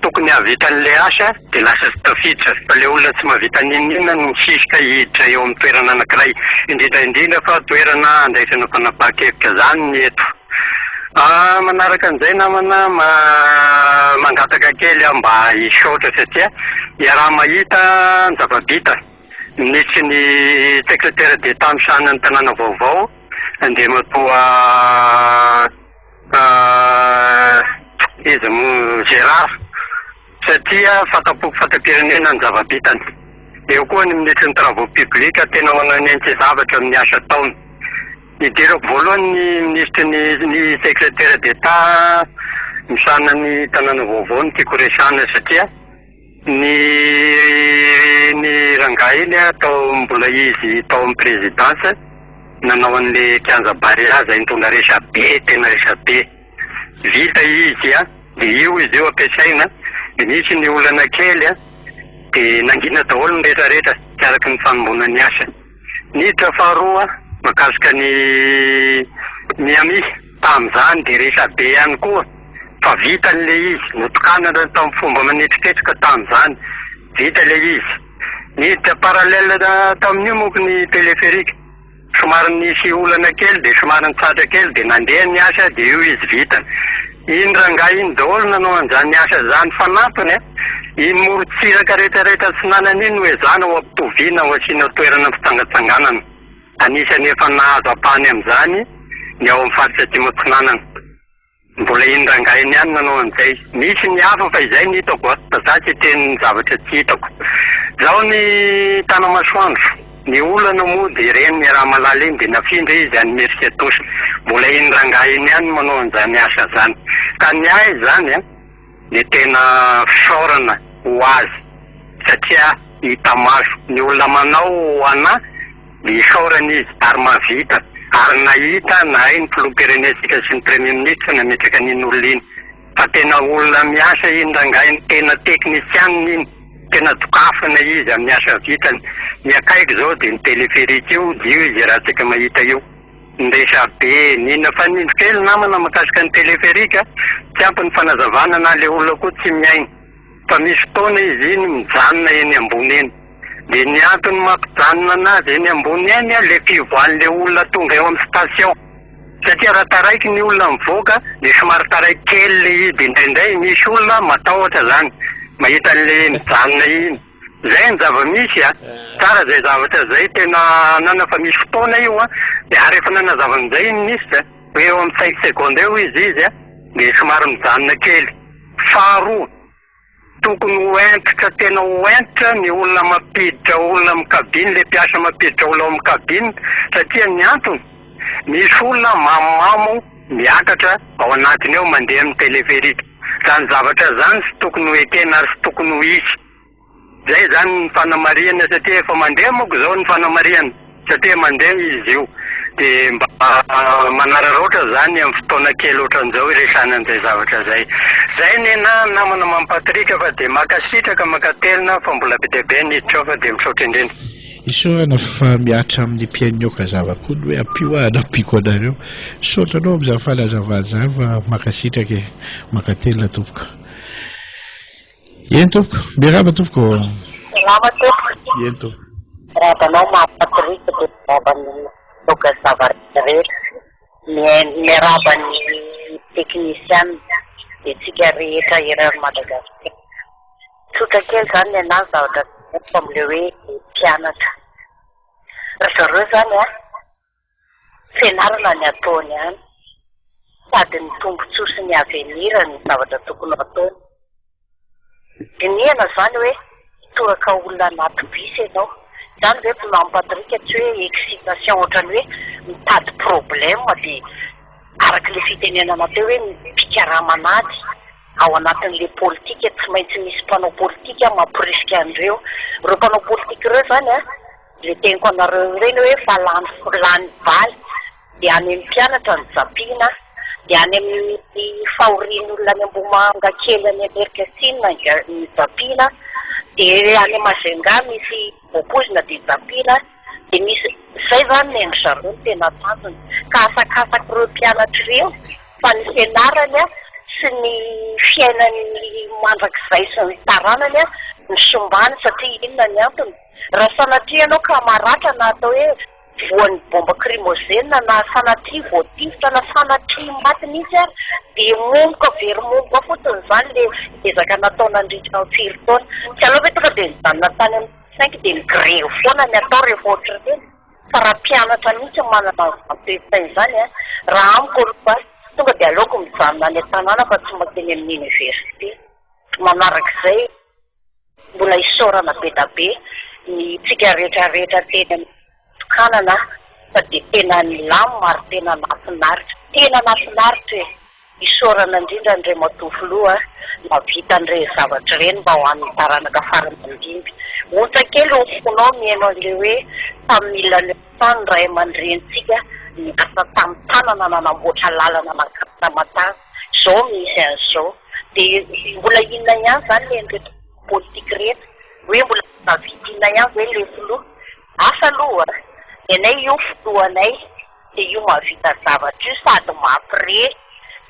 tokony havita an'le asa de lasa sy tafiditra, fa le olona tsy mahavita ninona no sisika hiditra eo amin'ny toerana anankiray, indrindra fa toerana andraisana fanapaha-kevitra zany ny eto. Manaraka an'izay namana mangataka kely mba hisaotra satria raha mahita ny zava-bita nisy ny secrétaire d'État misahana ny tanàna vaovao andeha matoa izy mo Gérard satria fatapoko fatapirenena ny zava-bitany. Eo koa ny ministre ny travaux publics tena mananentsy zavatra amin'ny asa taony. Idirako voalohany ny ministre ny secrétaire d'État misahana ny tanàna vaovao ny tiako resahana satria ny rangahy iny atao mbola izy tao amin'ny présidence nanao an'le kianja barea zay nitondra resabe, tena resabe. Vita izy de io izy io ampiasaina, de misy ny olana kely de nangina daholo ny rehetrarehetra tsy araky ny fanombona ny asa. Niditra faharoa mahakasika ny Miami tam'izany de resabe ihany koa, fa vita le izy notokana tamin'ny fomba manetriketrika tam'izany, vita le izy. Niditra parallèle tamin'io monko ny téléphérique, somary nisy olana kely de somary nitsatra kely de nandeha ny asa de io izy vita. Iny rangahy iny daholo nanao an'izany asa zany fanampiny iny morotsiraka rehetrarehetra tsy nanan'iny hoe zany ho ampitoviana ho asiana toerana fitsangatsanganana. Anisany efa nahazo ampahany amin'izany ny ao amin'ny faritra atsimo atsinanana. Mbola iny rangahy iny ihany nanao an'izay. Misy ny hafa fa izay ny hitako fa za tsy teny zavatra tsy hitako. Zao ny Tanamasoandro, ny olana moa de reny ny raha malala iny de nafindra izy any Mercetos. Mbola iny rangahy iny ihany manao an'izany asa zany. Ka ny ahy zany de tena fisaorana ho azy satria hita maso ny olona manao ho ana de isaorana izy ary mahavita ary nahita na hay ny filoham-pirenensika sy ny premier ministre nametraka an'iny olona iny. Fa tena olona miasa iny rangahy iny, tena teknisianina iny, tena dokafana izy amin'ny asa vitany. Ny akaiky zao de ny téléphérique io dio izy raha tsika mahita io ndresa be nina fa nindro kely namana mahakasika ny téléphérique tsy ampy ny fanazavana na le olona koa tsy miaina fa misy fotoana izy iny mijanona eny ambony eny de ny antony mampijanona anazy eny ambony eny le fivoahan'le olona tonga eo amin'ny station satria raha taraiky ny olona mivoaka de somary taraiky kely le izy de indraindray misy olona matahotra zany mahita an'le mijanona iny. Zay ny zava-misy tsara zay zavatra zay tena nana fa misy fotoana io de ary efa nanazava an'izay iny misy hoe eo amin'ny 5 secondes eo izy de somary mijanona kely. Faharoa, tokony ho entitra tena ho entitra ny olona mampiditra olona amin'ny kabiny, le mpiasa mampiditra olona amin'ny kabiny satria ny antony misy olona mamamo miakatra ao anatiny eo mandeha amin'ny téléphérique. Zany zavatra zany sy tokony ho ekena ary sy tokony ho isy. Zay zany ny fanamariana satria efa mandeha moa zao ny fanamariana satria mandeha izy io de mba manararoatra zany amin'ny fotoana kely ohatran'izao iresana an'izay zavatra zay. Zay ny namana mampatrika fa de makasitraka makatelina fa mbola be dia be niditra ao fa de misaotra indrindra. Isorana fa miatra amin'ny mpiainio Kazava koa hoe ampioana ampiko anareo. Saotra anao amin'izany fahalazavana zany fa makasitraka makatelina tompoko. Eny tompoko, miaraba tompoko. Miaraba tompoko. Eny tompoko. Rabanao mampatrika de raban'ny Kazava rehetra. Miaraban'ny teknisiana de tsika rehetra eran'ny Madagasikara. tsotra kely zany anazy zavatra am'le hoe mpianatra raha zareo zany a fianarana ny ataony any sady ny tombontsoa sy ny avenira ny zavatra tokony ataony dinihana zany hoe toraka olona anaty bisy ianao zany hoe mampatrika tsy hoe excitation ohatrany hoe mitady problème dia arak'le fitenenana teo hoe mpikaramanady ao anatin'le politika tsy maintsy misy mpanao politika mampirisika an'ireo mpanao politika ireo zany a le teniko anareo ireny hoe fa lany valy dia any amin'ny mpianatra ny japina dia any amin'ny fahorian'olona any Ambomanga kely any Amerika Atsimo ny japina dia any Mazenga misy opozina dia japina dia misy zay zany ny haingo zareo ny tena tanjony ka asakasaka ireo mpianatra ireo fa ny fianarany a sy ny fiainany mandrakizay sy ny taranany a ny sombany satria inona ny antony raha sanatria ianao ka maratra na atao hoe voan'ny bomba crimogène na sanatria voatifitra na sanatria matiny izy ary dia momboka very momboka fotsiny zany le ezaka nataona nandritra ny 5 taona tsy aloha hoe tonga dia nijanona tany amin'ny 5 dia nigreo foana ny atao rehefa ohatra reny fa raha mpianatra mihitsy manana amtoetany zany a raha amiko oloa tonga dia aleoko mijanona any an-tanàna fa tsy makeny amin'ny université manarak'izay mbola isaorana be da be ny tsika rehetrarehetra teny kanana fa dia tena nilamina ary tena nafinaritra hoe isaorana indrindra ndray matofoloha mavita an'ireny zavatra ireny mba ho an'ny taranaka farany mandimby ohatra kely ofonao mihainao an'le hoe tamin'ilany tany ray aman-drentsika nikasa tamin'ny tanana nanamboatra lalana nakatamatana zao misy an'izao dia mbola inona ihany zany le nreto politika rehetra hoe mbola navita inona ihany hoe le filoha asa aloha ianay io fotoanay dia io mahavita zavatra io sady mampire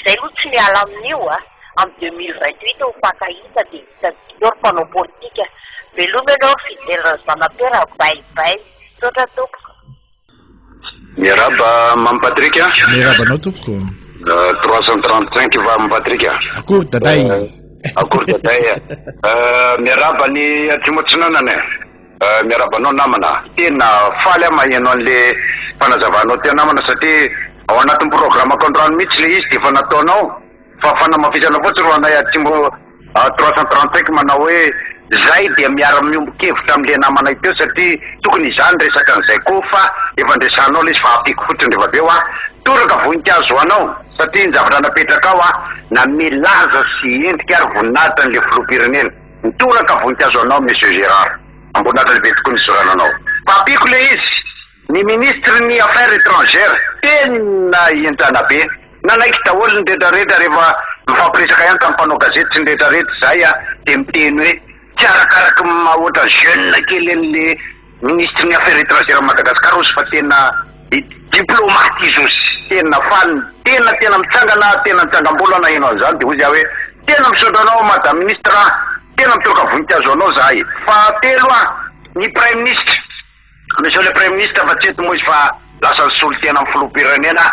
zay aloha tsy miala amin'io a amin'ny 2028 ho fakahita dia hitan'io ry mpanao politika veloma ianao fidèle zanapera baibay totra tompoko miaraba mampatrika miarabanao tompoko 335 va mampatrika akory daday akory daday miaraba ny atimotsinanany miarabanao namana tena faly mahianao an'le fanazavanao tena namana satria ao anatin'ny programme kondrano mihitsy le izy dia efa nataonao fa fanamafisana fotsy ro anay atimbo 335 manao hoe zay dia miara miombokevitra amin'le namanay teo satria tokony izany resaka an'izay koa fa efa ndresanao le izy fa apiko fotsiny rehefa beo a toraka voninkazo anao satria ny zavatra napetraka ao a na milaza sy endrika ary voninahitra n'le filoham-pirenena nitoraka voninkazo anao monsieur Gérard ambonatra lehibe tokony isorananao papiko le izy ny ministre ny affaires étrangères tena entrana be nanaiky daholo ny rehetrarehetra rehefa mifampiresaka ihany tamin'ny mpanao gazety sy ny rehetrarehetra zay a dia miteny hoe tsy arakaraky mahoatra jeune kely an'le ministre ny affaires étrangères Madagasikara ozy fa tena diplomate izy ozy tena faly tena mitsangana tena mitsangam-bolo anahenao an'izany dia ozy aho hoe tena misaotra anao madame ministre tena mitoroka voninkazo anao zahay fahatelo a ny prime ministre monsieur le prime ministre fa tsy eto moa izy fa lasa nisolo tena amin'ny filoham-pirenena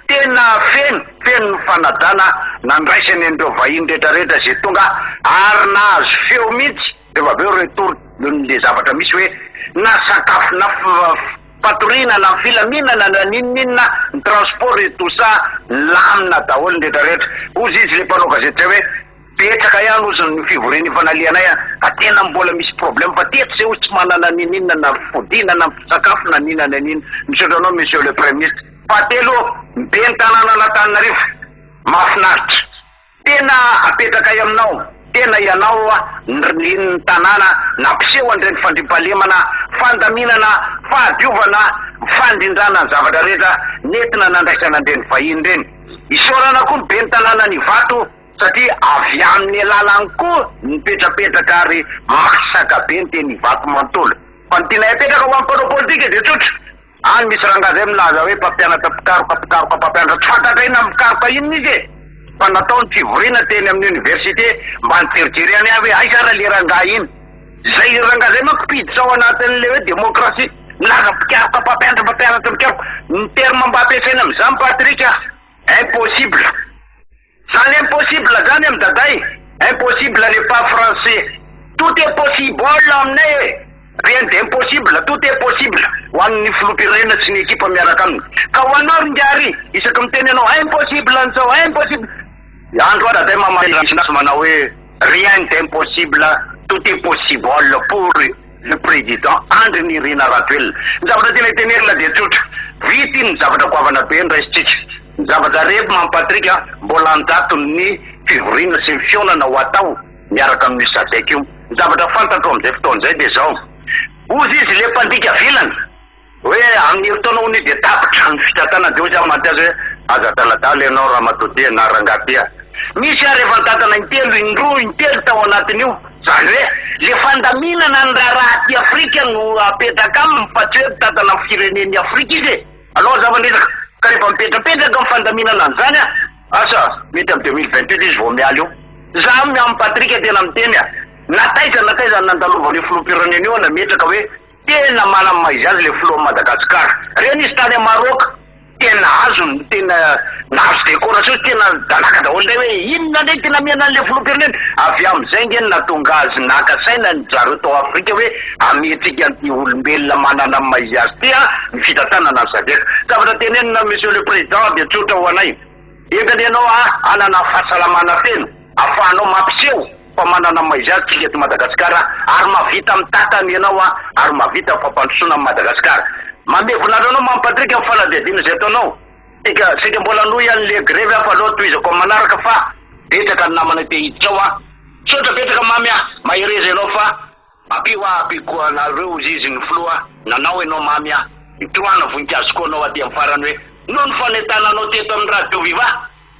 tena feno ny fanadana nandraisany an'ireo vahiny rehetrarehetra zay tonga ary nahazo feo mihitsy rehefa aveo retour le zavatra misy hoe na sakafo na patorina na filaminana na ninninona ny transport et tout ça lamina daholo ny rehetrarehetra ozy izy le mpanao gazety zay hoe betsaka ihany ozy ny fivoreny fanalianay a tena mbola misy problème fa teto zay ozy tsy manana ninninona na fodina na sakafo na ninana nina misaotra anao monsieur le premier ministre fahatelo be ny tanàna an'Antananarivo mahafinaritra tena apetraka aminao tena ianao a ny tanàna nampiseho an'ireny fandrimpahalemana fandaminana fahadiovana fandrindrana ny zavatra rehetra nentina nandraisana an'ireny vahiny reny isaorana koa ny be ny tanàna ny vato satria avy amin'ny alalany koa nipetrapetraka ary masaka be ny teny vato mantolo fa ny tena apetraka ho am'mpanao politika dia tsotra any misy rangazy milaza hoe mpampianatra mpikaroka tsy fantatra ina mikaroka inona izy e fa natao ny fivoriana teny amin'ny université mba nijerijery any avy hoe aisara le rangah iny zay rangah zay manko piditra ao anatin'le hoe démocratie milaza mpikaroka mpampianatra mikaroka ny terme mba ampiasaina am'izany patrika impossible zany impossible zany amin'ny daday impossible n'est pas français tout est possible aminay rien d'impossible tout est possible ho an'ny filoam-pirenena sy ny ekipa miaraka aminy ka ho anao ringary isaky miteny anao impossible an'izao impossible andro ara day mamasinasy manao hoe rien d'impossible tout est possible pour le président Andry Nirina Rajoelina ny zavatra tena itenerina dia tsotra vity ny zavatra goavana be ny raisitsika ny zavatra rehefa mampatrika mbola anjatony ny fivoriana sy ny fionana ho atao miaraka amin'ny sadek io ny zavatra fantatro amin'izay fotoan'izay dia zao ozy izy le mpandika vilany hoe amin'ny herintaona dia tapitra ny fitatana dia ozy amanty azy hoe aza daladala ianao Ramatodia na Rangadia misy ary efa ntatana intelo tao anatiny io zany hoe le fandaminana ny raha ty Afrika no apetaka aminy fa tsy hoe tatana amin'ny fireneny Afrika izy aloha zavandresaka ka rehefa mipetrapetraka amin'ny fandaminana an'izany asa mety amin'ny 2028 izy vao mialy io za amin'ny Patrika tena miteny nataiza nandalova le filoam-pirenena io nametraka hoe tena manana maizy azy le filoha Madagasikara reny izy tany Maroc tena azony tena nahazo décoration tena dalaka daholo ndray hoe inona ndray tena miana le filoam-pirenena avy amin'izay ngeny natonga azy naka saina ny zareo tao Afrika hoe ametrika an'ity olombelona manana maizy azy ty ny fitantanana ny sadeka zavatra tenenina monsieur le président dia tsotra ho anay ekany ianao anana fahasalamana feno afahanao mampiseho fa manana maizy azy tsika eto Madagasikara ary mavita mitatany ianao ary mavita fampandrosoana amin'ny Madagasikara mamevonareo anao mampatrika amin'ny fanadihadiana izay ataonao sika mbola noho an'le grève fa aloha toizako manaraka fa betaka ny namana te hiditra sotra betaka mamy mahereza ianao fa apiko anareo izy ny filoha nanao ianao mamy itroana voninkazo koa anao aty amin'ny farany hoe no ny fanetananao teto amin'ny radio viva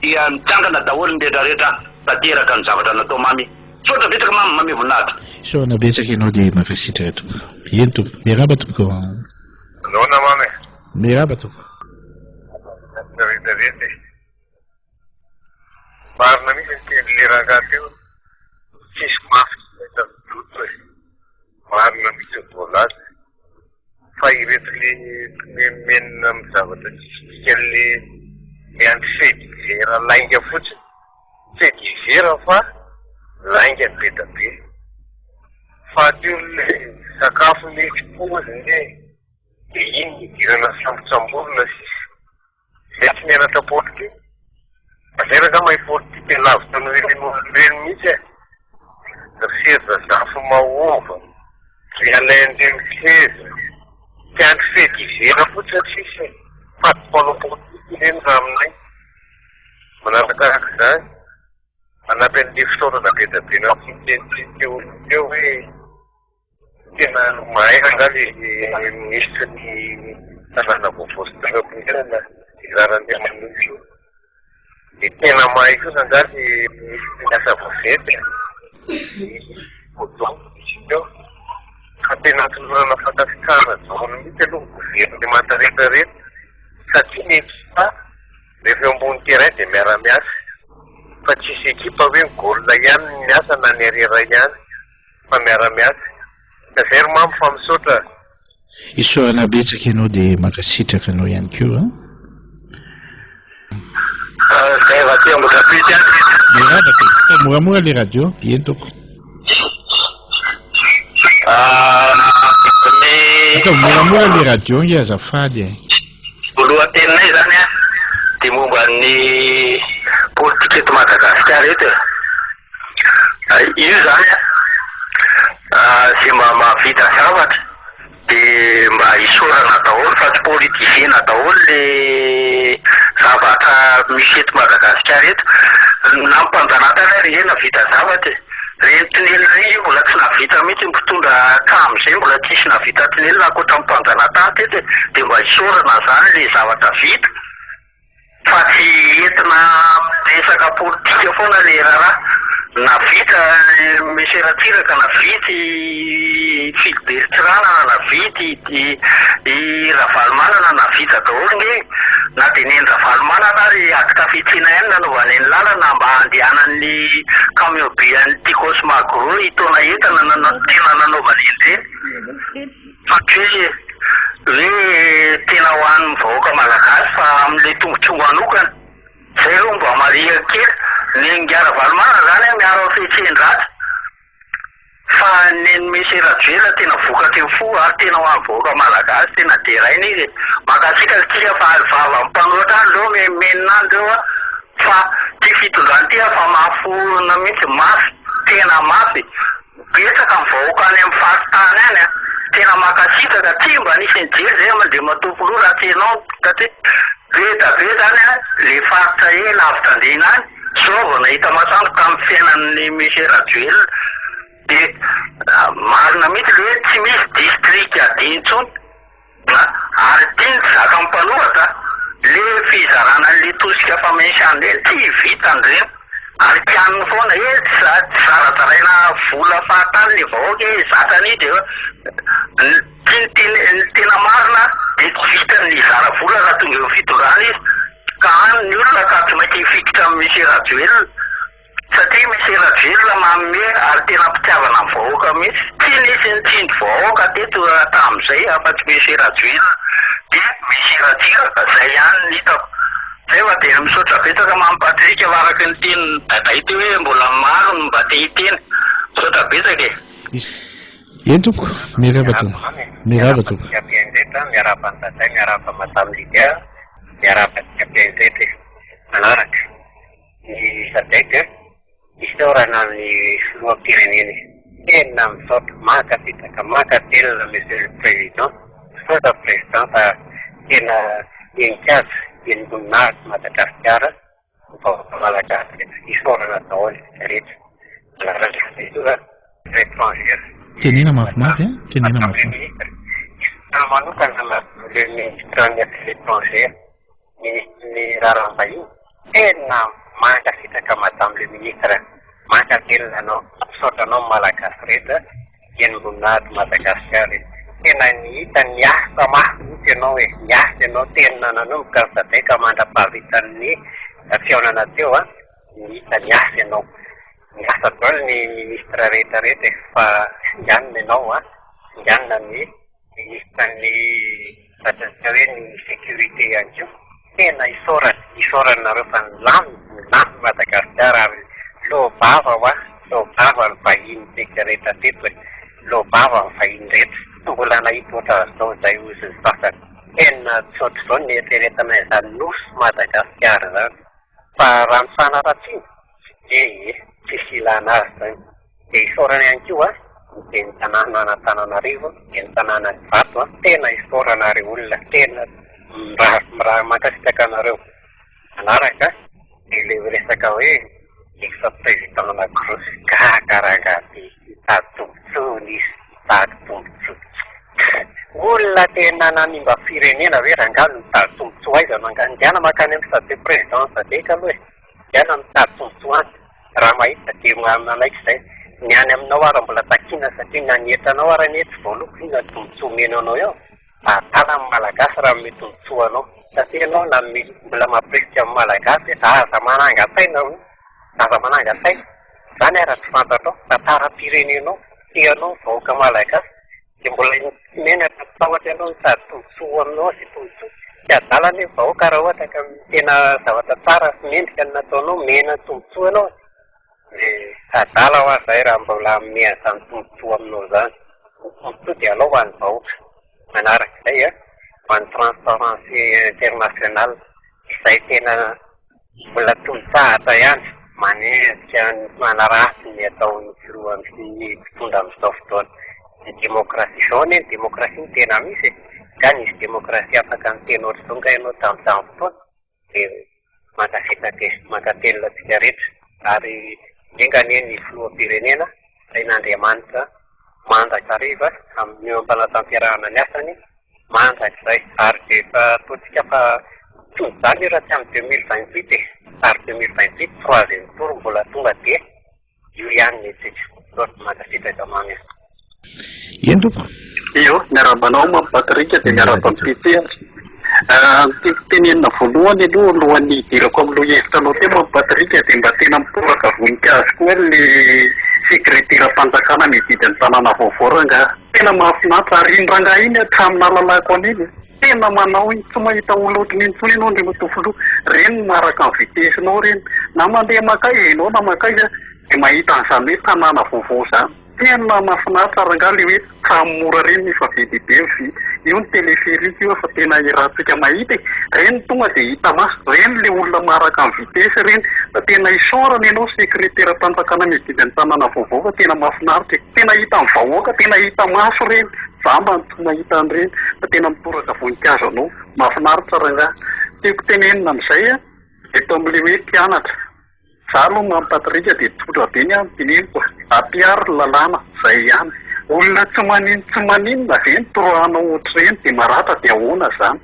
dia nitsangana daholo ny rehetrarehetra tateraka ny zavatra natao mamy sotra betaka mamy mamevonahitra so nabetsaka ianao dia makasitraka tompo eny tompo miaraba tompoko nona mamy miaraba tompo rehetrarehetra marina misy ny le rangaty io tsisy mafy mety amin'nydroto hoe marina misy volazy fa ireto le menina amin'ny zavatra tsisitsika le miandry fedivera lainga fotsiny fedivera fa lainga ny betabe fa teo le sakafo mety poziny le de iny idirana sambotsamborona sisy mety mianatra politique maseraka mahay politique lavitra ny reny mihitsy serza zafy mahova rialaindreny keza tiandry fedivera fotsiny sisy fatipano politique reny raha aminay manaraka zany manampy an'le fitaorana betabe na fitenteo hoe tena mahay angale ministre ny tanàna vaovao sy tagaponiana iraran'Andriamanitra io de tena mahay kosa angaly miasa vaventy odon io ka tena tolorana fantasikana zao mihitsy aloha gouvernement rehetrarehetra satria ny ekipa rehefa eo ambony terrain de miara-miasa fa tsisy ekipa hoe golona ihany ny miasa na ny arera ihany fa miara-miasa ka zay ro mamy fa misaotra isoana betsaka ianao dia makasitraka anao ihany koa zay va te mboka pity miarabaka moramora le radio eny toko moramora le radio ngy azafady lohateninay zany dia momba ny politika eto Madagasikara eto io zany sy mba mahavita zavatra dia mba hisorana daholo fa tsy politisena daholo le zavatra misy eto Madagasikara eto na mpanjanatana rena vita zavatra reny tinelina io mbola tsy navita mihitsy mpitondra kamizay mbola tsisy navita tinelina ankoatra mpanjanatana teto dia mba hisorana zany le zavatra vita fa tsy entina resaka politika foana le raharaha na vita miseratsiraka na vity fideritrana na vity ravalomanana na vita daholo nge na dia neny ravalomanana ary adika fitsina ihany nanaovana eny lalana mba handehanan'ny camion be an'ity Cosmagro hitona entana tena nanaovana eny reny fa tsy hoe tena ho an'ny vahoaka malagasy fa amin'le tongotrombo anokana zay ro mba mariaka kely ny ngiara valomana zany miaro fihetsehn-dratsy fa ny misy rajoela tena vokatra eo fo ary tena hoavoaka malagasy tena deraina izy makasika tia fa vava mpanoatra andreo menandreo fa ty fitondranty fa mafona mihitsy mafy tena mafy betsaka mivahoaka any amin'ny faritany any tena makasitaka ty mba nisy nijery zay mandre matompolo raha tyenao satria be zany le faritra e lavitra andrina any zao nahita masango tamin'ny fiainan'ny misy rajoela de marina mihitsy le hoe tsy misy district adiny intsony ary tiany zaka mpanohatra le fizarana le tosika fa mensiany reny tsy vitandreny ary tianiny foana zarazaraina vola fahatany le vahoaka zakany de tena marina de tsy vitany zara vola raha tonga eo fitondrana izy ka any ny olona ka tsy mainty fikitra amin'ny misy rajoela satria misy rajoela manome ary tena mpitiavana amin'ny vahoaka mihitsy tsy nisy nitsindry vahoaka teto tamin'izay afa-tsy misy rajoela de misy rajoela zay ihany ny hitako zay fa de misaotra betsaka mampatrika avaraky ny teny daday teo hoe mbola maro no mba te hiteny misaotra betsaka eny tompoko mirava tompo miarapa daday miarapa madame Lydia miarapa piapiaizety manaraka ny sadaiky isaorana ny filoham-pireneny tena misaotra makasitaka makatelona monsieur le président misaotra président fa tena enikazo enimboninahitsy Madagasikara malagasy isaorana daholo rehetra manaraka étrangère tenena mafimafy tenena mafimafy manokana le ministre ny affaires étrangères ministre raharambahiny tena mankasitaka madame le ministre mankatelona anao misaotranao malagasy rehetra enimboninahitsy Madagasikara tena nihita niasa mafy mihitsy ianao hoe niasa ianao tena nanomboka ny sadaika mandra-pahavitan'ny fiaonana teo nihita niasa ianao niasa daholo ny ministre rehetrarehetra fa nganina ianao nganina ny ministre ny satria hoe ny sécurité ihany keo tena isaoranareo fa nilamy Madagasikara ary lobava lobava ny vahiny tsika rehetra teto lobava ny vahiny rehetra mbola nahita ohatra zao zay ozy ny sasany tena tsotra zao ny eritreretana izany nosy Madagasikara zany fa raha ny fanaratsiny tsisy ilana azy zany de isaorana ihany keo de ny tanàna Antananarivo de ny tanàna Vato tena isaorana ary olona tena raha mankasitaka anareo manaraka de le resaka hoe ex-président anankiroa kakaragaty hitady tombontsoa izy hitady tombontsoa olona tena nanimba firenena hoe rangano mitady tombontsoa aiza mandiana makany amin'ny sade président sadeka aloha diana mitady tombontsoa any raha mahita de manaiky zay ny any aminao ara mbola takina satria nanetranao ara nety voaloko ina tombontsoa menanao eo atana amin'ny malagasy raha mety tombontsoa anao satria anao na mbola mampiresika amin'ny malagasy aza manangasaina aza manangasaina zany ara tsy fantatrao tantara-pirenenao tianao vahoaka malagasy de mbola menatra tahotra ianao mitady tombontsoa aminao sy tombontsoa tsy adalany hoe vahoaka raha ohatra ka tena zavatra tsara sy mendrika ny nataonao mena tombontsoa anao de adala ho azay raha mbola mea zany tombontsoa aminao zany tombontsoa de alao ho an'ny vahoaka manaraka izay ho an'ny transparency international izay tena mbola tombotsahatra ihany manesika manarasy ny ataon'ny firohan'ny mpitondra amin'izao fotoana ny démocratie zao ny démocratie ny tena misy ka nisy démocratie afaka ny tena ohatry zao nga ianao tamin'izany fotoana de mankatelona tsika rehetra ary engane ny filoham-pirenena zay n'Andriamanitra manjaka riva amin'ny ampanatanterahana ny asany manjaka izay ary de efa ataontsika fa zany raha tsy amin'ny 2028 ary 2028 troisième tour mbola tonga de io ihany ny tsika loatra mankasitraka mamy eny tompoko io miarabanao mampatrika de miarabapity tenenina voalohany aloha alohan'ny idirako amin'ny loha hevitranao te mampatrika de mba tena miporaka voninkazo koa le sekretera fanjakana mididiny tanàna vaovaoranga tena mahafinaritra ary iny rangahy iny hatramina lalako an'iny tena manao iny tsy mahita olo ohatriny intsony ianao ndre matofoloha reny maraka ny vitesinao reny na mandeha makay ianao na makay de mahita an'izany hoe tanàna vaovao zany tena mahafinaritra ary nga le hoe kamora reny nefa be dibe vy io ny teleférika io fa tena irantsika mahita reny tonga dia hita maso reny le olona maraka amin'ny vitesy reny fa tena isorana ianao sekretera tanjakana mididy ny tanàna vaovao fa tena mahafinaritra tena hita amin'ny vahoaka tena hita maso reny za mba ny mahita an'ireny fa tena mitoraka voninkazo anao mahafinaritra raha tiako tenenina amin'izay a eto amin'le hoe mpianatra za aloha mampatrika dia todra be ny any teneniko ampiary lalàna zay ihany olona tsy maninona ve ny toroana ohatr'ireny dia maratra dia ahoana zany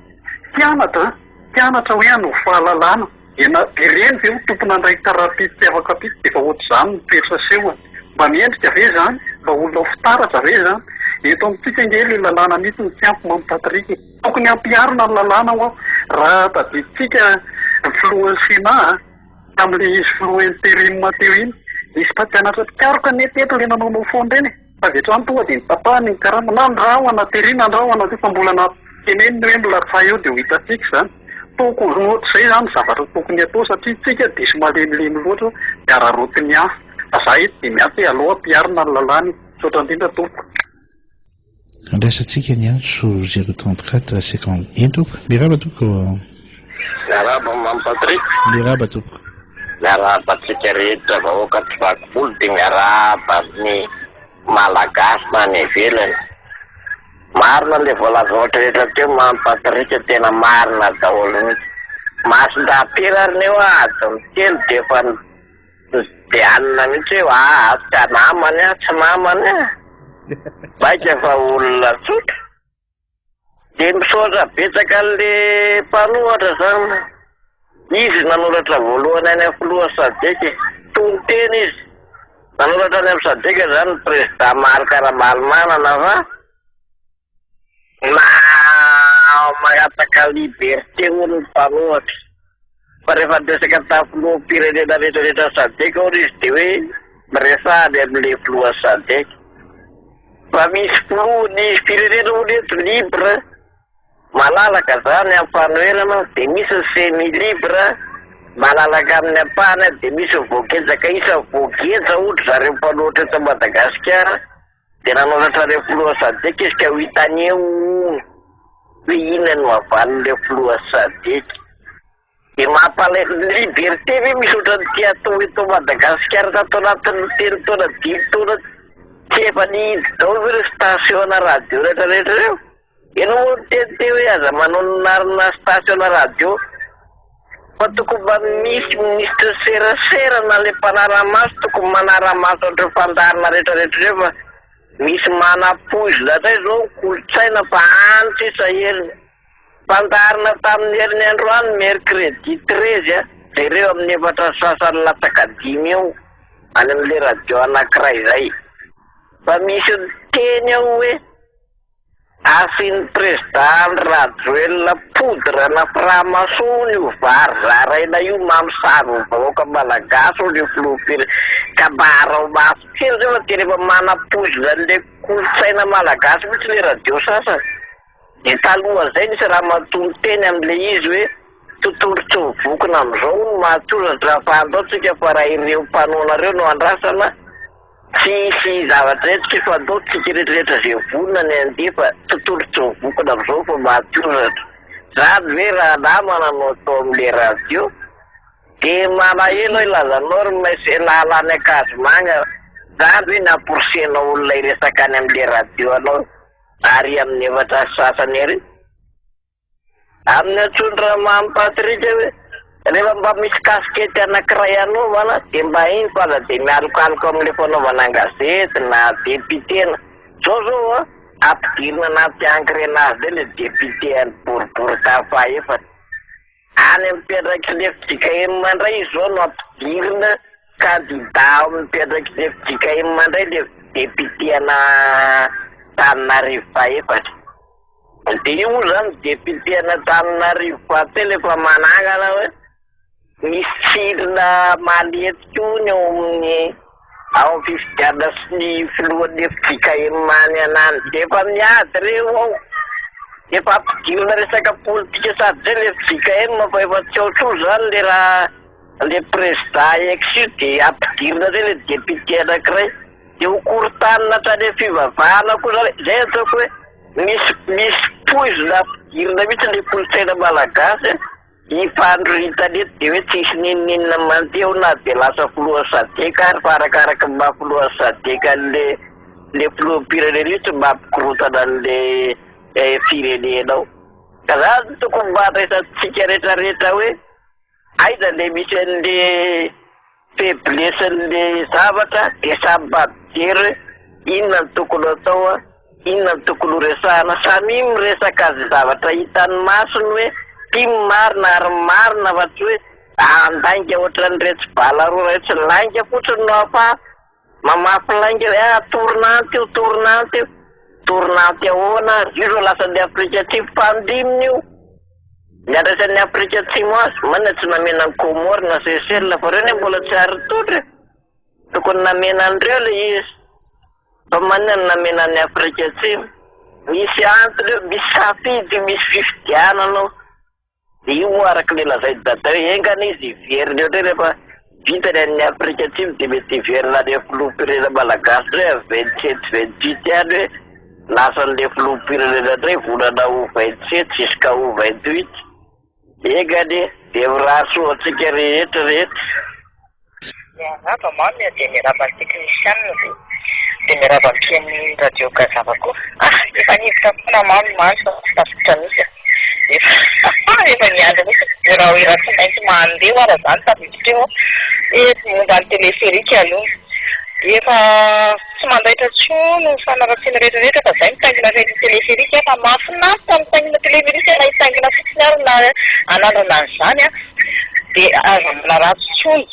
mpianatra hoe ano fahalalàna ireny ve ho tompona andray tarapity tsy afaka pity dia efa ohatr'izany mipetra sehoany mba miendrika ve zany mba olona ho fitaratra ve zany eto amintsika nge le lalàna mihitsy ny tsy ampy mampatrika tokony ampiarina ny lalàna ho aho raha taditsika influensina amin'le izy fluentérim teo iny misy mpampianatra pikaroka neteto le nanaonao foana reny avy etrany tonga dia nitapahany ny karama na ndraho anaterina ndraho anaty fa mbola nateneniny hoe milatsay eo dia ho hitatsika zany tokony ohatr'izay zany zavatra tokony atao satria tsika diso malemilemy loatra dia ararotiny hafa fa za eto dia miantsy hoe aloha ampiarina ny lalàny sotra indrindra tompo andraisantsika ny antso 034 seconde entoko miraba toko miaraba mampatrik miraba toko miaraba tsika rehetra vahoaka tsy vakolo dia miaraba ny malagasy na ny ivelany marina le voalaza ohatra rehetra teo mampatrika tena marina daholo mihitsy mason-dapera ary neo ato mitelo dia efa dia anina mihitsy hoe tsy namany tsy namany baika fa olona tsotra dia misaotra betsaka an'le mpanohatra zany izy nanoratra voalohany any amin'ny filoha sadeka tontena izy nanoratra any amin'ny sadeka zany ny président marikaramalmanana fa na magataka liberté olo ny mpanohatra fa rehefa desaka tamin'ny filoha pirenena rehetrarehetra sadeka ony izy dia hoe miresahany amin'le filoha sadeka fa misy filohany firenena olento libre malalaka zany amin'ny fanoherana dia misy ny semi libre malalaka amin'ny ampahana dia misy voagezaka isa voageza ohatra zareo mpanohatra eto Madagasikara dia nanoratra le filoha sadeka izy ka ho hitany eo hoe inona no avalin'le filoha sadeka dia mampalay liberté ve misy ohatrany ty atao eto Madagasikara tato anatin'ny telo taona 10 taona tsy efa nihidy dao ireo stationa radio rehetrarehetra reo ianao tete hoe aza manononarina stationa radio fa tokony mba misy ministre serasera na le mpanaramaso tokony manaramaso ohatreo fandarina rehetrarehetra reo fa misy manapozy latray zao kolotsaina fa antsy isaheriny fandarina tamin'ny herin'ny andro any mercredi 13 dia ireo amin'ny efatra sasany lataka 5 eo any amin'le radio anankiray izay fa misy teny ao hoe asin'ny président Rajoelina poudre na framason io vary zaraina io mamosary vahoaka malagasy io filohapire kabarao mafikely zay fa dia rehefa manapozina an'le kolotsaina malagasy mihitsy le radio sasany dia taloha zay nisy raha matono teny amin'le izy hoe tontolo tsy mivokona amin'izao no mahatoratra fandao tsika fa raha ireo mpanoanareo no andrasana tsy zavatra rehetra fa andao tsika rehetrarehetra zay vonona ny andefa tontolo tsy mivokona amin'izao fa mahatoratra zany hoe raha namana no atao amin'le radio dia malahelo ilazanao ry maisy lalany akazomanga zany hoe namporosena olona iresaka any amin'le radio anao ary amin'ny efatra sasany ery amin'ny atsondra mampatrika hoe rehefa mba misy kasikety anankiray anaovana dia mba iny fala dia mialokaloka amin'le fanaovana gazety na députena zao ampidirina anaty engrenazy zay le député any boriborika fahaefatra any mipetraky le fidika mandray izy zao no ampidirina kandida mipetraky le fidika mandray le député ana Tananarivo fahaefatra dia io zany député ana Tananarivo fahatelo efa manangana hoe misy tsirona maletika ony ao amin'ny ao amin'ny fifidiana sy ny filohan'ny fidika emany anany dia efa miady reo ao efa ampidirina resaka politika sady zay le fidika ema fa efa tsy aotro zany le raha le président ex io dia ampidirina zay le député anankiray dia hokorontanina tany fivavahana koa zay ataoko hoe misy poizina irina mihitsy le kolontsaina malagasy ifandroritany eto dia hoe tsisy ninninina mandeha na dia lasa filoha sadeka ary fa arakaraka mahafiloha sadeka le filoham-pirenena io tsy mampikorotana an'le firenenao ka za tokony mba andraisantsika rehetrarehetra hoe aiza le misy an'le faiblessan'le zavatra dia samy mampijery inona ny tokony atao inona ny tokony horesahana samy miresaka azy zavatra hitany masony hoe ty marina ary marina fa tsy hoe andainga ohatran'ny retsy bala roa retsy lainga fotsiny no afa mamafy lainga hoe torinanty ahoana io ro lasan'ny Afrika Atsimo mpandimina io miandraisan'ny Afrika Atsimo azy manina tsy namena ny Comore na Seychelles fa reny mbola tsy ary totry tokony namena andreo le izy fa manina ny namena ny Afrika Atsimo misy antony misy safidy misy fifidiananao dia io moa araka le lazay dadao engana izy iveriny eo ndray rehefa vitany amin'ny Afrika Atsimo dia mety iverina any filoham-pirenena malagasy ndray 27-28 any hoe lasan'le filoham-pirenena ndray volana ho 27 jusqu'à ho 28 engany dia miraso antsika rehetrarehetra Rapa mamy dia miraba technicien dia miraba amin'ny radio Gazava koa efa nivitra foana mamy tafitra misy efa niandro misy raha tsy maintsy mandeha ara zany tafiditra eo momba ny teleférika aloha efa tsy mandaitra tsony fanaratsiana rehetrarehetra fa zay mitangina rehetra teleférika fa mahafinaritra mitangina teleférika na hitangina fotsiny ary na anandrana an'izany dia azo amina ratsy tsony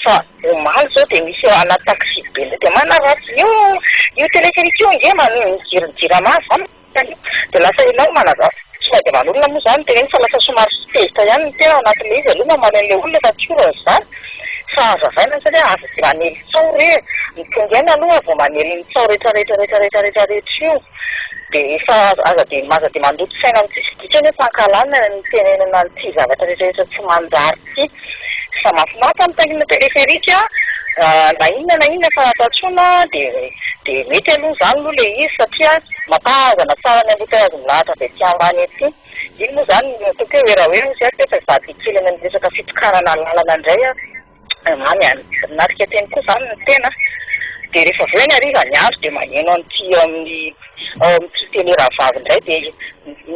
fa omaly zao dia misy anaty taxi be dia manaratsy io teleférika io nge mijirinjiramazy dia lasa ianao manaratsy tsy maintsy manolona moa zany teneny fa lasa somary tezitra ihany ny tena anatin'le izy aloha maman'le olona fa tsy oran'izany fa azavaina satria aza dia manely tsao re mitonga aina aloha vao manely ny tsao rehetrarehetra io dia efa aza dia maza dia mandoto saina mitsisyditra ny fankalana ny tenenana nyty zavatra rehetrarehetra tsy manjary ty fa mafinaritra mitangina teleférika na inona fa atatsona dia mety aloha zany aloha le izy satria matazana tsara ny ambotarazy milahatra be ty ambany ety iny moa zany tokeo hoe raha hoe misy efa vady kely any resaka fitokanana lalana indray mamy natrika teny koa zany ny tena dia rehefa avy eo ny hariva ny andro dia magneno an'ity amin'ity télé-ravavy indray dia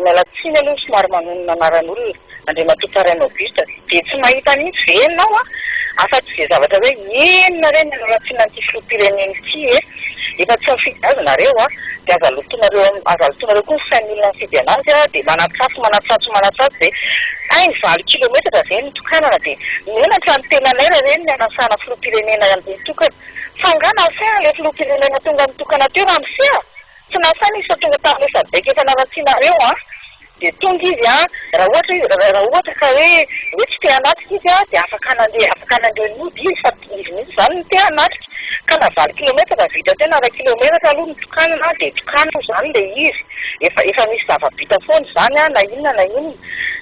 mialatsiny aloha somary manonona anaran'olona andre matotarainao auguste dia tsy mahita mihitsy venonao afa-tsy ve zavatra hoe enina reny ratsiana an'ity filoham-pirenena ity efa tsy mifidy azy nareo dia aza alotonareo koa ny sain'olona mifidy anazy dia manatsatso dia ainy 20 kilometatra zay nitokanana dia menatra ny tenanay raha reny ny anasana filoham-pirenena mitokana fa ngana asaina le filoham-pirenena tonga mitokana teo raha misea tsy nasaina izy fa tonga tamin'le sadika efa naratsianareo dia tonga izy raha ohatra ka hoe tsy te hanatrika izy dia afaka nandeha nody izy fa izy mihitsy zany ny te hanatrika ka na 20 kilometatra vita tena 2 kilometatra aloha nitokanana dia tokanana zany le izy efa misy zava-bita foana zany na inona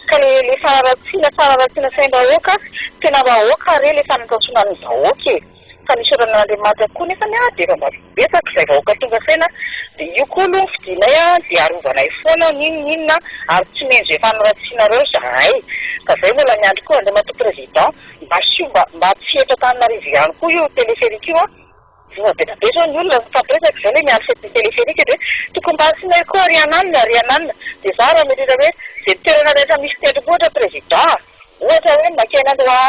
ka le fanaratsiana saim-bahoaka tena vahoaka re le fanantatsona ny vahoaka fa misy oran'Andriamanitra koa nefa dia efa mba betsaka izay vahoaka tonga saina dia io koa aloha ny fidinay dia arovanay foana ninona ary tsy menjo efa noratsianareo zahay ka zay mbola niandro koa Andriamanitra président mba tsy eto Antananarivo ihany koa io teleférika io voabetrabetra ny olona mifampiresaka zay hoe miandro fety teleférika dia tokony mba asinay koa ariananina dia za raha mety hoe zay toerana rehetra misy tendrombohitra président ohatra hoe Makenandroa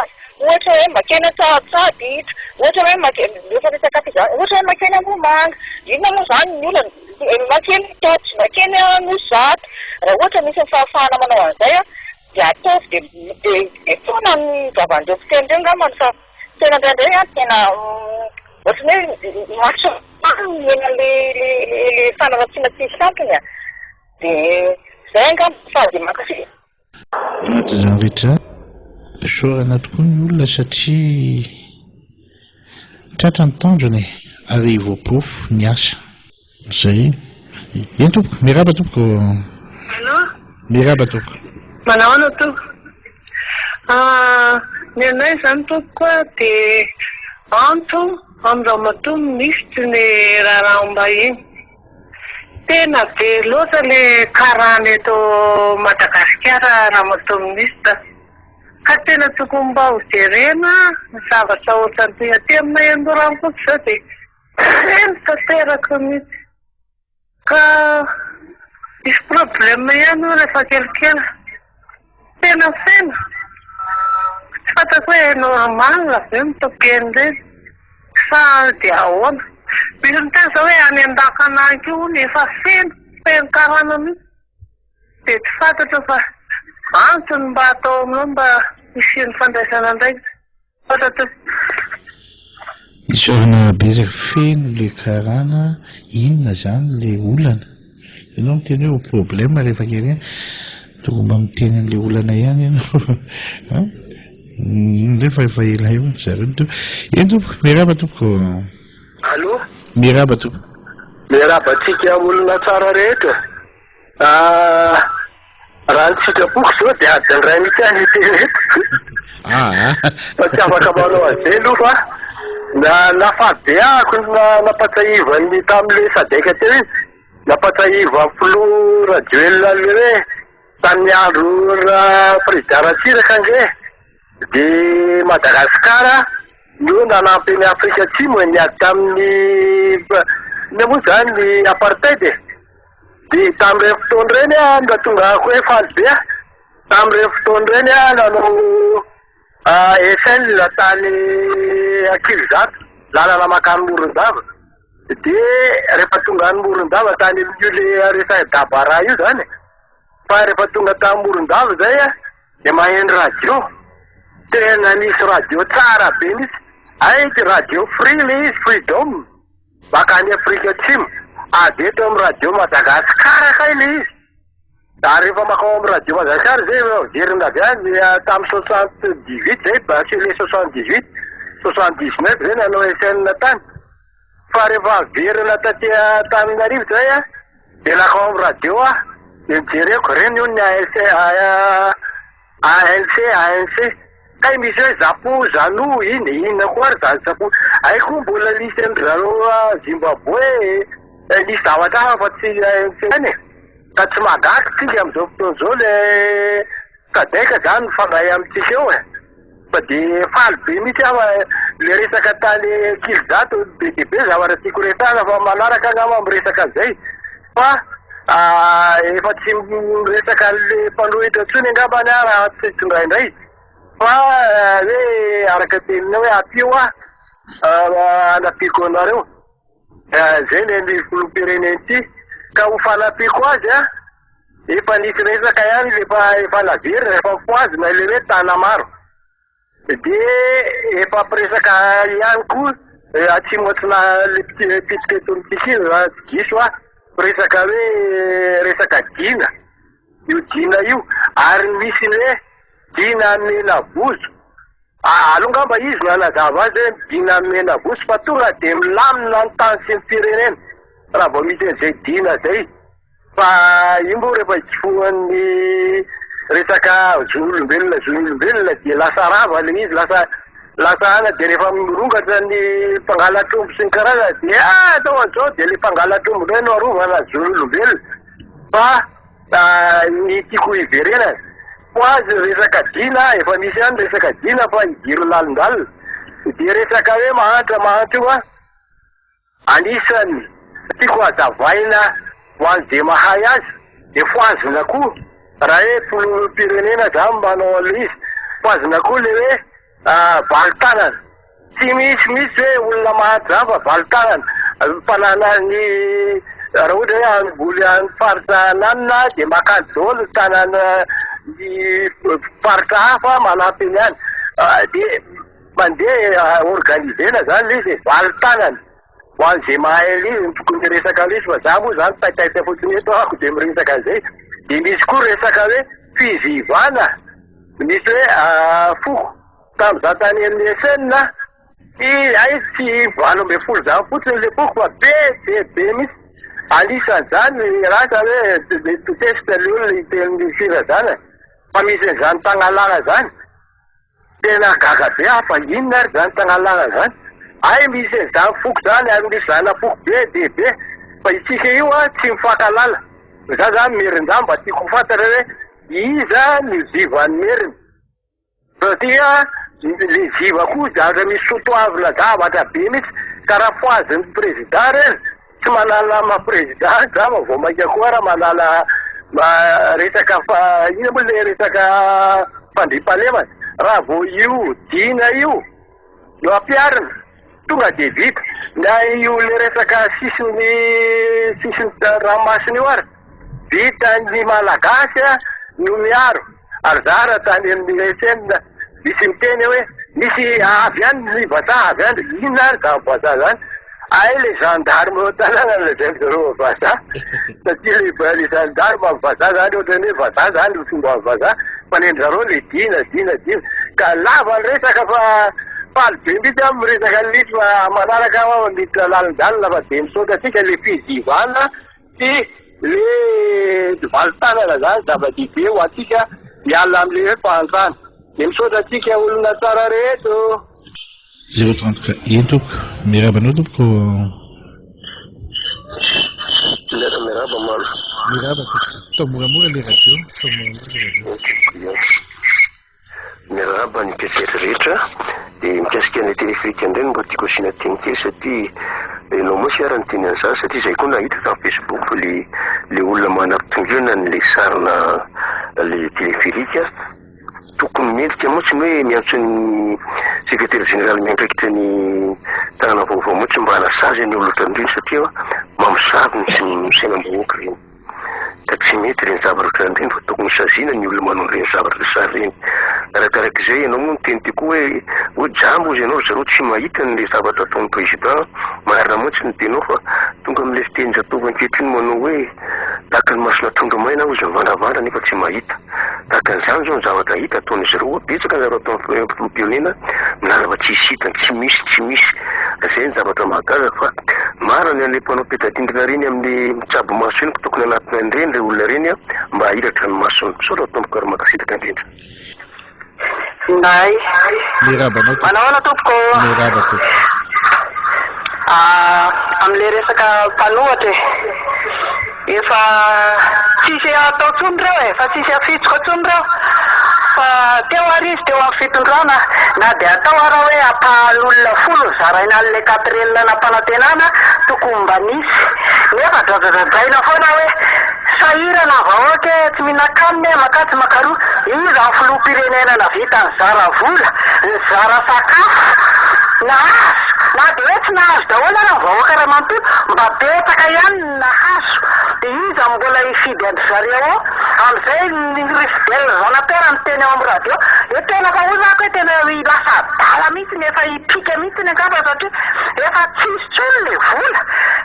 ohatra hoe Makena Tsahatsady ohatra hoe efa resaka pizza ohatra hoe Makena Ambomanga inona moa zany ny olona Makena Totsy Makena Nosata raha ohatra misy fahafahana manao an'izay dia ataovy dia foana ny zavandreo fitenindreo ngamany fa tena indraindray tena ohatrany hoe maso ena le fanaratsiana tsisy sampony dia zay ngam fa dia makasy anaty zany rehetra sorana tokoa ny olona satria tratra ny tandrony ary voapofo ny asa zay eny tompoko miraba tompoko miraba tompoko manao ana tompoko ny anay zany tompoko dia anto Andramatoa misy tsy ny raharaham-bahiny. Tena be loatra le karana eto Madagasikara Ramatoa Minista. Ka tena tokony mba ho jerena ny zavatra ohatran'ity aty aminay Andorano kosa zao dia feno tanteraka mihitsy. Ka misy problème ihany io rehefa kelikely. Tena feno. Tsy fantako hoe normal ve mitopian'ireny sa dia ahoana. Misy ny tena zao hoe any an-dakananky io ny efa feno karana mihitsy. Dia tsy fantatra fa antony mba atao aminao mba isian'ny fandraisana ndraiky. Fantatra. Isorana betsaka feno le karana, inona zany le olana? Ianao miteny hoe problème rehefa kely tokony mba miteny an'le olana ihany ianao. Nefa efa ela eo zareo to. Eny tompoko, miaraba tompoko. Allo? Miaraba tompoko. Miaraba antsika olona tsara rehetra. Raha ny sikapoko zao dia adiny ray mihitsy any tereto. Fa tsy afaka manao an'izay aloha fa nafabeako napatsahivan'ny tamin'le sadaika teo izy. Napatsahiva filoha Rajoelina le hoe tamin'ny andro président Ratsiraka ange. Dia Madagasikara no nanampy ny Afrika Atsimo niady tamin'ny moa zany ny apartheid. Dia tamin'ireny fotoana ireny mba tonga hoe faly be. Tamin'ireny fotoana ireny nanao SL tany Akilizato, lalana makany Morondava. Dia rehefa tonga any Morondava tany io le rehefa Dabara io zany. Fa rehefa tonga tany Morondava zay dia maheno radio. Tena nisy radio tsara be mihitsy. Ty radio free le izy, freedom. Bakany Afrika Atsimo. Eto amin'ny radio Madagasikara kay le izy. Da rehefa makao amin'ny radio Madagasikara zay verina avy any tamin'ny 78 zay, basy le 78, 79 zay nanao SN tany. Fa rehefa verina tamin'ny arivo zay dia nakao amin'ny radio dia mijereko reny io ny ANC. Kay misy hoe Zapo, Zanu, inona koa ary zany Zapo. Koa mbola lisy an'izareo Zimbabwe, nisy zavatra hafa fa tsy any. Ka tsy magaky tsika amin'izao fotoana izao le sadaika zany mifandray amintsika eo. Fa dia faly be mihitsy le resaka tany Kilizato be dia be zavatra tiako resahana fa manaraka angamba amin'ny resaka an'izay. Fa efa tsy resaka le mpanohy eto intsony angamba any raha tsy tondraindray. Fa hoe araka tenina hoe apio anapiko anareo. Zay ny filoham-pirenena ity. Ka ho fanapiko azy efa nisy resaka ihany efa laverina efa foazina le hoe tana maro. Dia efa presaka ihany koa atsimo atsina le pitika eto amin'ity giso resaka hoe resaka dina. Io dina io ary misy hoe dina menavozo. Alongamba izy nanazava azy hoe dina menavozo fa tonga dia milamina ny tany sy ny firenena raha vao misy an'izay dina zay. Fa io moa rehefa hifohan'ny resaka zon'olombelona dia lasa rava le izy lasa ana dia rehefa mirongatra ny mpangalatrombo sy ny karazana dia atao an'izao dia le mpangalatrombo ireny no arovana zon'olombelona. Fa ny tiako hiverena ho azy resaka dina efa misy ihany resaka dina fa hidiro lalindalina. Dia resaka hoe mahantra io anisany tiako hazavaina ho an'izay mahay azy dia foazina koa raha hoe filoham-pirenena zany manao an'le izy. Foazina koa le hoe valitanana. Tsy misy hoe olona mahantra fa valitanana. Fanana ny raha ohatra hoe amboly any faritra nanina dia makajolo tanana ny faritra hafa manampy ny any. Dia mandeha organizena zany le izy valitanana. Ho an'izay mahay izy tokony resaka izy fa za moa zany taitaita fotsiny eto ako dia miresaka an'izay. Dia misy koa resaka hoe fizivana. Misy hoe foko tamin'izaho tany amin'ny SN tsy 20 zany fotsiny le foko fa be misy. Anisan'izany rasa hoe testa le olona hiten'ny sira zany. Fa misy an'izany tagnalana zany. Tena gaga be fa inona ary zany tagnalana zany. ay misy an'izany foko zany ary misy zana foko be bebe fa itsika io a tsy mifankalala za zany merindra mba tiako fantatra hoe iza ny zivany meriny satria le ziva koa zavatra misy sotoavina zavatra be mihitsy karaha foazin'ny président reny tsy manala ma-président za ma vao maika koa raha manala resaka ina moa le resaka fandripalemana raha vao io dina io no ampiarina tonga de vita na io le resaka sisiny ranomasina io ary vita ny malagasy no miaro ary zara tany amin'ny SN misy miteny hoe misy avy any ny vazaha avy any inona ary za vazaha zany ay le gendarme ao tanàna lazay zareo vazaha satria le gendarme amin'ny vazaha zany ohatrany hoe vazaha zany no fomba amin'ny vazaha fa nendry zareo le dina ka lava ny resaka fa faly be mihitsy amin'ny resaka lisy manaraka miditra lalindalina fa de misaotra atsika le fizivana sy le valitanana zany zava-dehibe ho atsika miala amin'le fahantrana de misaotra atsika olona tsara rehetra 030 entoko mirabanao tompoko miraba malo miraba tao moramora le radio miraba ny mpiasetra rehetra dia mikasika ny téléfrique indray mba tiako asiana teny kely satria enao moa sy arany teny an'izany satria zay koa nahita tamin'ny Facebook le olona manam-pitongirana n'le sarina le téléfrique tokony mendrika moa tsy hoe miantso ny secrétaire général miandraikitra ny tanàna vaovao moa tsy mba hanasazy ny olona ohatran'ireny satria mamosavy ny sainam-bahoaka reny ka tsy mety reny zavatra ohatran'ireny fa tokony saziana ny olona manao reny zavatra sary reny arakarak'izay ianao moa miteny ty koa hoe jambo izy ianao zareo tsy mahita n'le zavatra ataon'ny président marina moatsy ny tenao fa tonga amin'le fiteny zatovy ankehitriny manao hoe tahaka ny masona tonga maina ozy mivandravandra nefa tsy mahita tahaka an'izany zao ny zavatra hita ataon'izy ireo betsaka ny zavatra ataon'ny filoham-pirenena milazava tsisy hitany tsy misy zay ny zavatra mahagaga fa marany an'le mpanao petadindrina reny amin'ny mitsabo maso eny tokony anatina an'ireny le olona reny mba ahiratra ny masony misaotra ataon'ny kary makasitaka indrindra nday mirabanao manahoana tompoko mirabako am'le resaka mpanohatra efa tsisy atao tsony reo fa tsisy afitsoko tsony reo fa teo ary izy teo amin'ny fitondrana na de atao ara hoe ampahan'olona folo zaraina an'le katrelina nampanantenana tokony mba nisy nefa dradradradraina foana hoe sahirana vahoaka tsy mihinan-kanina makatsy makaroa izy amin'ny filoham-pirenena na vita ny zara vola ny zara sakafo na de hoe tsy nahazo daholo raha vahoaka raha manontolo mba betsaka ihany nahazo de izy mbola hifidy andry zareo am'izay ny fidèle zanateur ny teny ao amin'ny radio e tena fa ozako hoe tena lasa adala mihitsy nefa hipika mihitsy ny angamba satria efa tsisy tsony le vola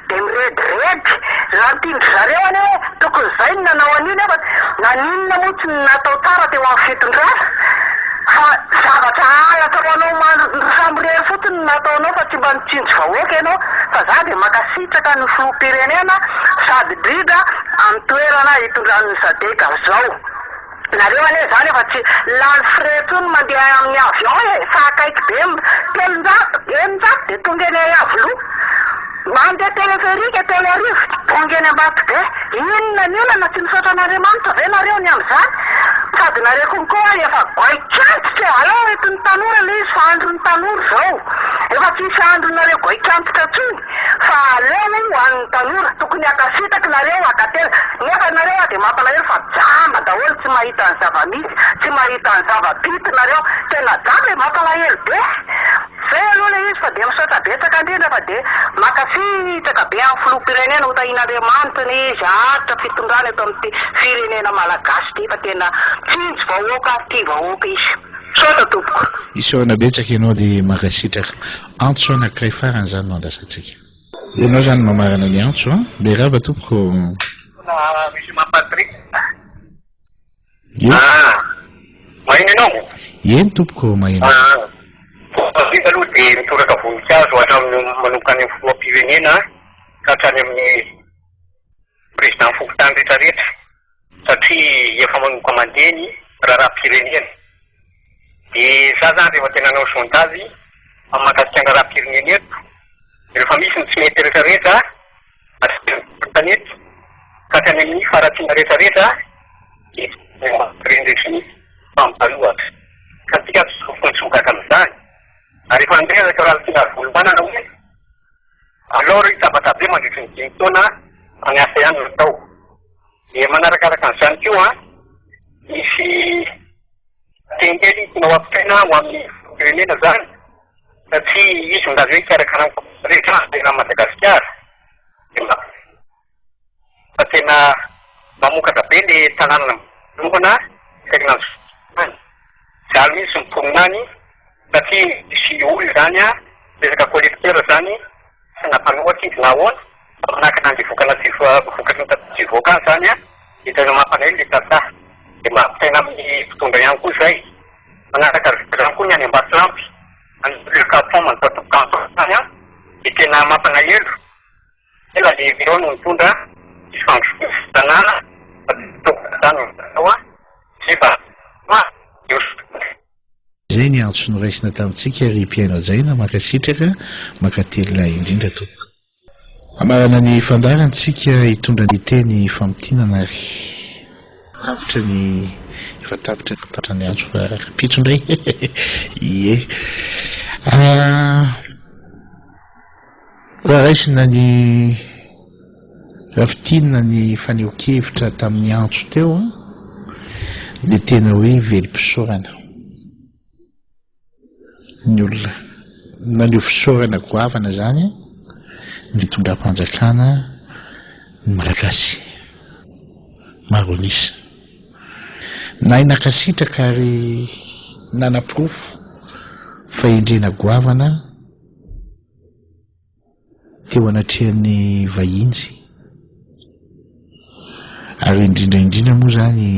de mirediredy raha tindry zareo any hoe tokony zay ny nanao an'iny efa naninona motsy ny natao tsara teo amin'ny fitondrana fa zavatra alatra ho anao samirery fotsiny nataonao fa tsy mba nitsinjo vahoaka ianao fa za de makasitraka ny filoham-pirenena sady drida amin'ny toerana hitondran'ny sadeka zao nareo ane zany efa tsy lany frais tsony mandeha amin'ny avion fa akaiky be telonjato de tonga eny avoloa mandeha teleférike telo arivo tonga eny ambato be inona na tsy misaotra an'Andriamanitra ve nareo ny am'izany sady nareo konkoa efa goikantsika alao eto ny tanora le izy fa andro ny tanora zao efa tsisy andro nareo goikantsika tsony fa aleo ho an'ny tanora tokony akasitaky nareo akatela nefa nareo de mampalahelo fa jamba daholo tsy mahita ny zava-misy tsy mahita ny zava-bity nareo tena jamba mampalahelo be zay aloha le izy fa de misaotra betsaka indrindra fa de makasitraka be amin'ny filoham-pirenena hotahin'Andriamanitra ny izy aritra fitondrana eto amin'ny firenena malagasy ty fa tena tsinjo vahoaka ty vahoaka izy sotra tompoko isoana betsaka ianao de makasitraka antso anankiray farany zany no andrasantsika ianao zany mamarana ny antso berava tompoko misy mampatrik mahino ianao eny tompoko mahino vita aloha de mitoraka voninkazo hatramin'ny manokany amin'ny filoham-pirenena ka hatrany amin'ny président fokotany rehetrarehetra satria efa manoka mandeny raha pirenena de za zany rehefa tena nanao sondage amin'ny mahakasika raha-pirenena eto rehefa misy ny tsy mety rehetrarehetra tanety ka tsy any amin'ny faratsiana rehetrarehetra rendreky mampaloatra ka tika fontsokaka amin'izany ary rehefa andrezaka raha tiana volombanana hoe alors itabatabea mandritry ny 5 taona any asa ihany no atao dia manarakaraka an'izany koa misy tengely tinao ampitaina ho amin'ny firenena zany satria izy ndazy hoe karakarana rehetra tena Madagasikara fa tena mamokatra be le tanàna lombana tena zaly misy miponinany satria misy olo zany a resaka collecteur zany sy nampanohatry izy na ahoana manahaka nandevokana vokatry voka zany a hitana mampanay le tata dia mampitaina amin'ny fitondra ihany koa zay manaraka zany koa ny any Ambasilampy anykapon manotatokanto zany a dia tena mampanahelo ela le viro no mitondra tanàna zay ny antso noraisina tamintsika ry Piaino Adjaina makasitraka makatelina indrindra tompoko amarana ny fandarantsika hitondra ny teny famotinana ary tapitra ny efa tapitra tatra ny antso fa pitso indray ie raha raisina ny rafitinina ny faneho-kevitra tamin'ny antso teo dia tena hoe velim-pisaorana ny olona naneo fisaorana goavana zany ny tondram-panjakana ny malagasy maro anisa na inakasitraka ary nanapirofo fa endrena goavana teo anatrehan'ny vahinsy ary indrindraindrindra moa zany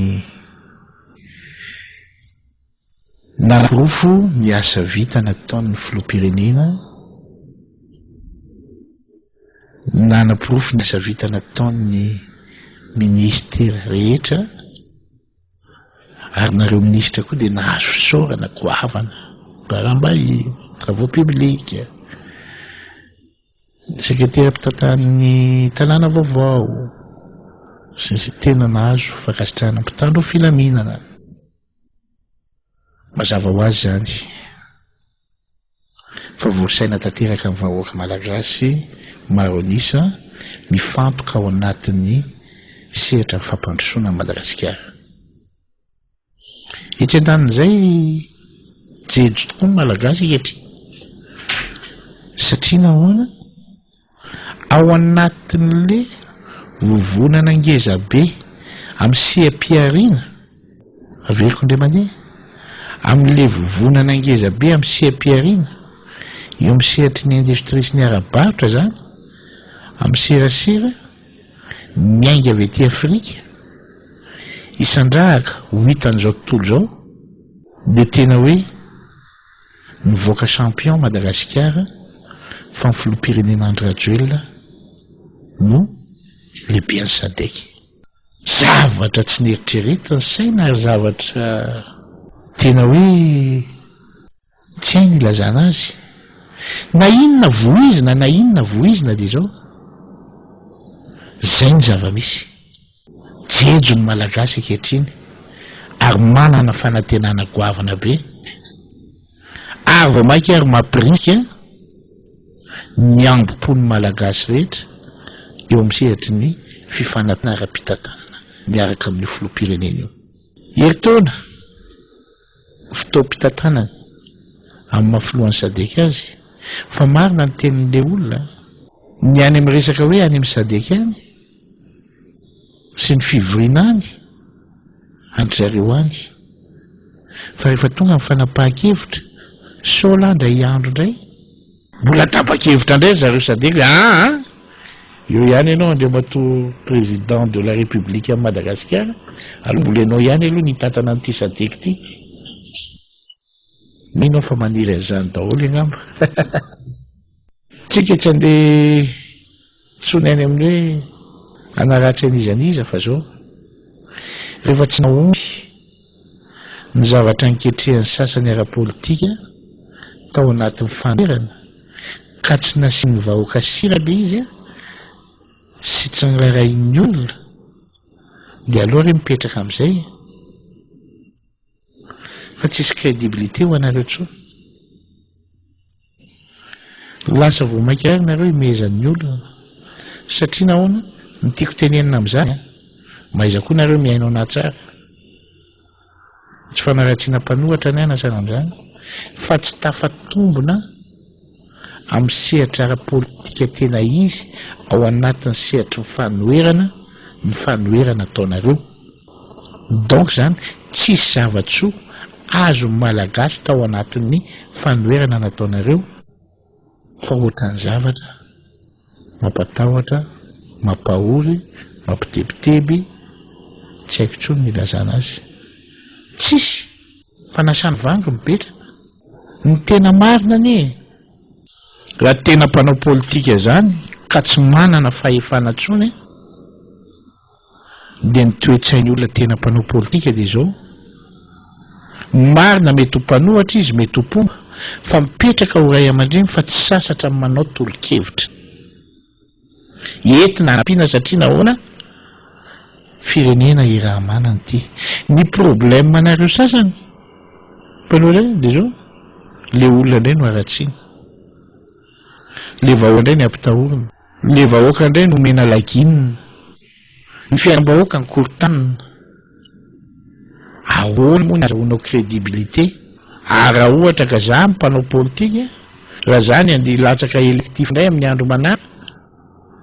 nanapirofo ny asa vita nataon'ny filoham-pirenena nanapirofo ny asa vita nataon'ny ministera rehetra ary nareo ministra koa dia nahazo fisaorana goavana mbarambahiny travaux publics sekretera mpitantahan'ny tanàna vaovao sy tena nahazo fakasitrahana mpitandro filaminana mazava ho azy zany fa voasaina tanteraka amin'ny vahoaka malagasy maro anisa mifantoka ao anatin'ny sehatra ny fampandrosoana ny Madagasikara etsy an-danin'izay jejo tokoa ny malagasy eketriny satria nahoana ao anatin'le vovonana ngeza be amin'ny seha-piariana averiko indray mandeha amin'le vovonana ngeza be amin'ny seha-piariana eo amin'ny sehatry ny industrie sy ny ara-barotra zany amin'ny serasera miainga avy ety Afrika isandrahaka ho hitan'izao tontolo zao dia tena hoe nivoaka champion Madagasikara fa ny filoham-pirenena Andry Rajoelina no lehibe ny SADC zavatra tsy nieritreretiny saina ary zavatra tena hoe tsy hainy ilazana azy na inona voizina na inona voizina dia zao zay ny zava-misy jejo ny malagasy ankehitriny ary manana fanantenana goavana be ary vao mainka ary mampirika ny ambom-pony malagasy rehetra eo amin'ny sehatry ny fifanatinaram-pitantanana miaraka amin'ny filoham-pirenena io heritaona fitaom-pitantanana amin'ny mahafilohan'ny SADC azy fa marina ny tenin'le olona ny any amin'ny resaka hoe any amin'ny SADC any sy ny fivoriana any andry zareo any fa rehefa tonga amin'ny fanapahan-kevitra Solandra iandro indray mbola tapa-kevitra indray zareo SADC io ihany ianao andre mato président de la République à Madagascar aloha mbola ianao ihany aloha nitantana an'ity SADC ty mino fa maniry an'izany daholo angamba tsika tsy andeha tsony any amin'ny hoe anaratsy an'izaniza fa zao rehefa tsy naomby ny zavatra niketrihan'ny sasany ara-politika tao anatin'ny fanerana ka tsy nasiany vahoaka sira le izy sy tsy nirarain'ny olona dia aloha re mipetraka amin'izay fa tsisy crédibilité ho anareo tsony lasa vao maikary nareo imezan'ny olona satria nahoana ny tiako tenenina amin'izany maiza koa nareo miainao na tsara tsy fanaratsiana mpanohatra ny aina sana amin'izany fa tsy tafatombona amin'ny sehatra ara-politika tena izy ao anatin'ny sehatry ny fanoherana ataonareo donc zany tsisy zavatsoa azo malagasy tao anatin'ny fanoherana nataonareo fa ohatran'ny zavatra mampatahotra mampahory mampitebiteby tsy haiko tsony ny ilazana azy tsisy fanasany vangy mipetra ny tena marina anie raha tena mpanao politika zany ka tsy manana fahefana tsony dia ny toetsain'ny olona tena mpanao politika dia zao marina mety ho mpanohatra izy mety ho mpomba fa mipetraka ho ray aman-dreny fa tsy sasatra manao tolo-kevitra entina anampiana satria nahoana firenena iraha manana ity ny problème nareo sasany mpanohatra dia zao le olona indray no aratsiny le vahoaka indray ny ampitahorina le vahoaka indray no mena laginina ny fiainam-bahoaka ny korotanina ahoana moa ny azahoanao crédibilité ary raha ohatra ka za mpanao politika raha zany andeha latsaka électif indray amin'ny andro manara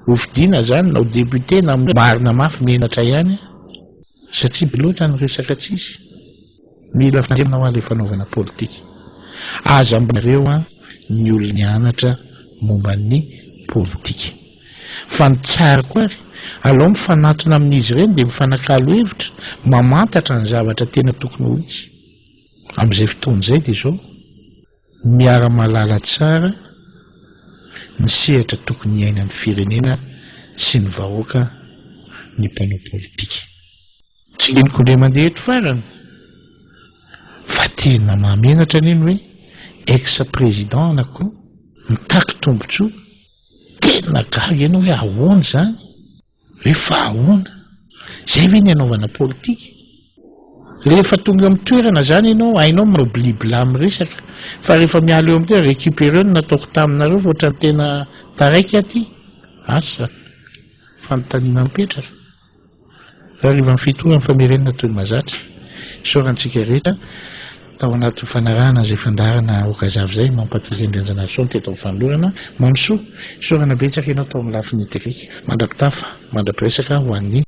hofidiana zany na ho député na marina mafy menatra ihany satria beloatra ny resaka tsisy mila fandremana ho an'le fanaovana politika aza mbanareo ny olony anatra momban'ny politika fa ny tsara koa ary aloha mifanatona amin'izy ireny dia mifanakalo hevitra mamantatra ny zavatra tena tokony ho izy amin'izay fotoan'izay dia zao miara-malala tsara ny sehatra tokony iainan'ny firenena sy ny vahoaka ny mpanao politika tsy leniko indray mandeha eto farany fa tena mahamenatra neny hoe ex-président anako mitaky tombotsoa tena gaga ianao hoe ahoana zany hoe fa ahoana zay ve ny anaovana politika rehefa tonga amin'ny toerana zany ianao hainao manao blibla amin'ny resaka fa rehefa miala eo amin'tena récupéreo ny nataoko taminareo fa ohatrany tena taraiky aty asa fanontaniana mipetraka raha riva ny fitohan'ny famerenana toy ny mazatra sorantsika rehetra tao anatin'ny fanarahana izay fandarana okazavy zay mampatrizendrenjana so ny teto amin'ny fanolorana mamsoa sorana betsaka ianao tao amin'ny lafin'ny teknika mandrapitafa mandrapiresaka ho an'ny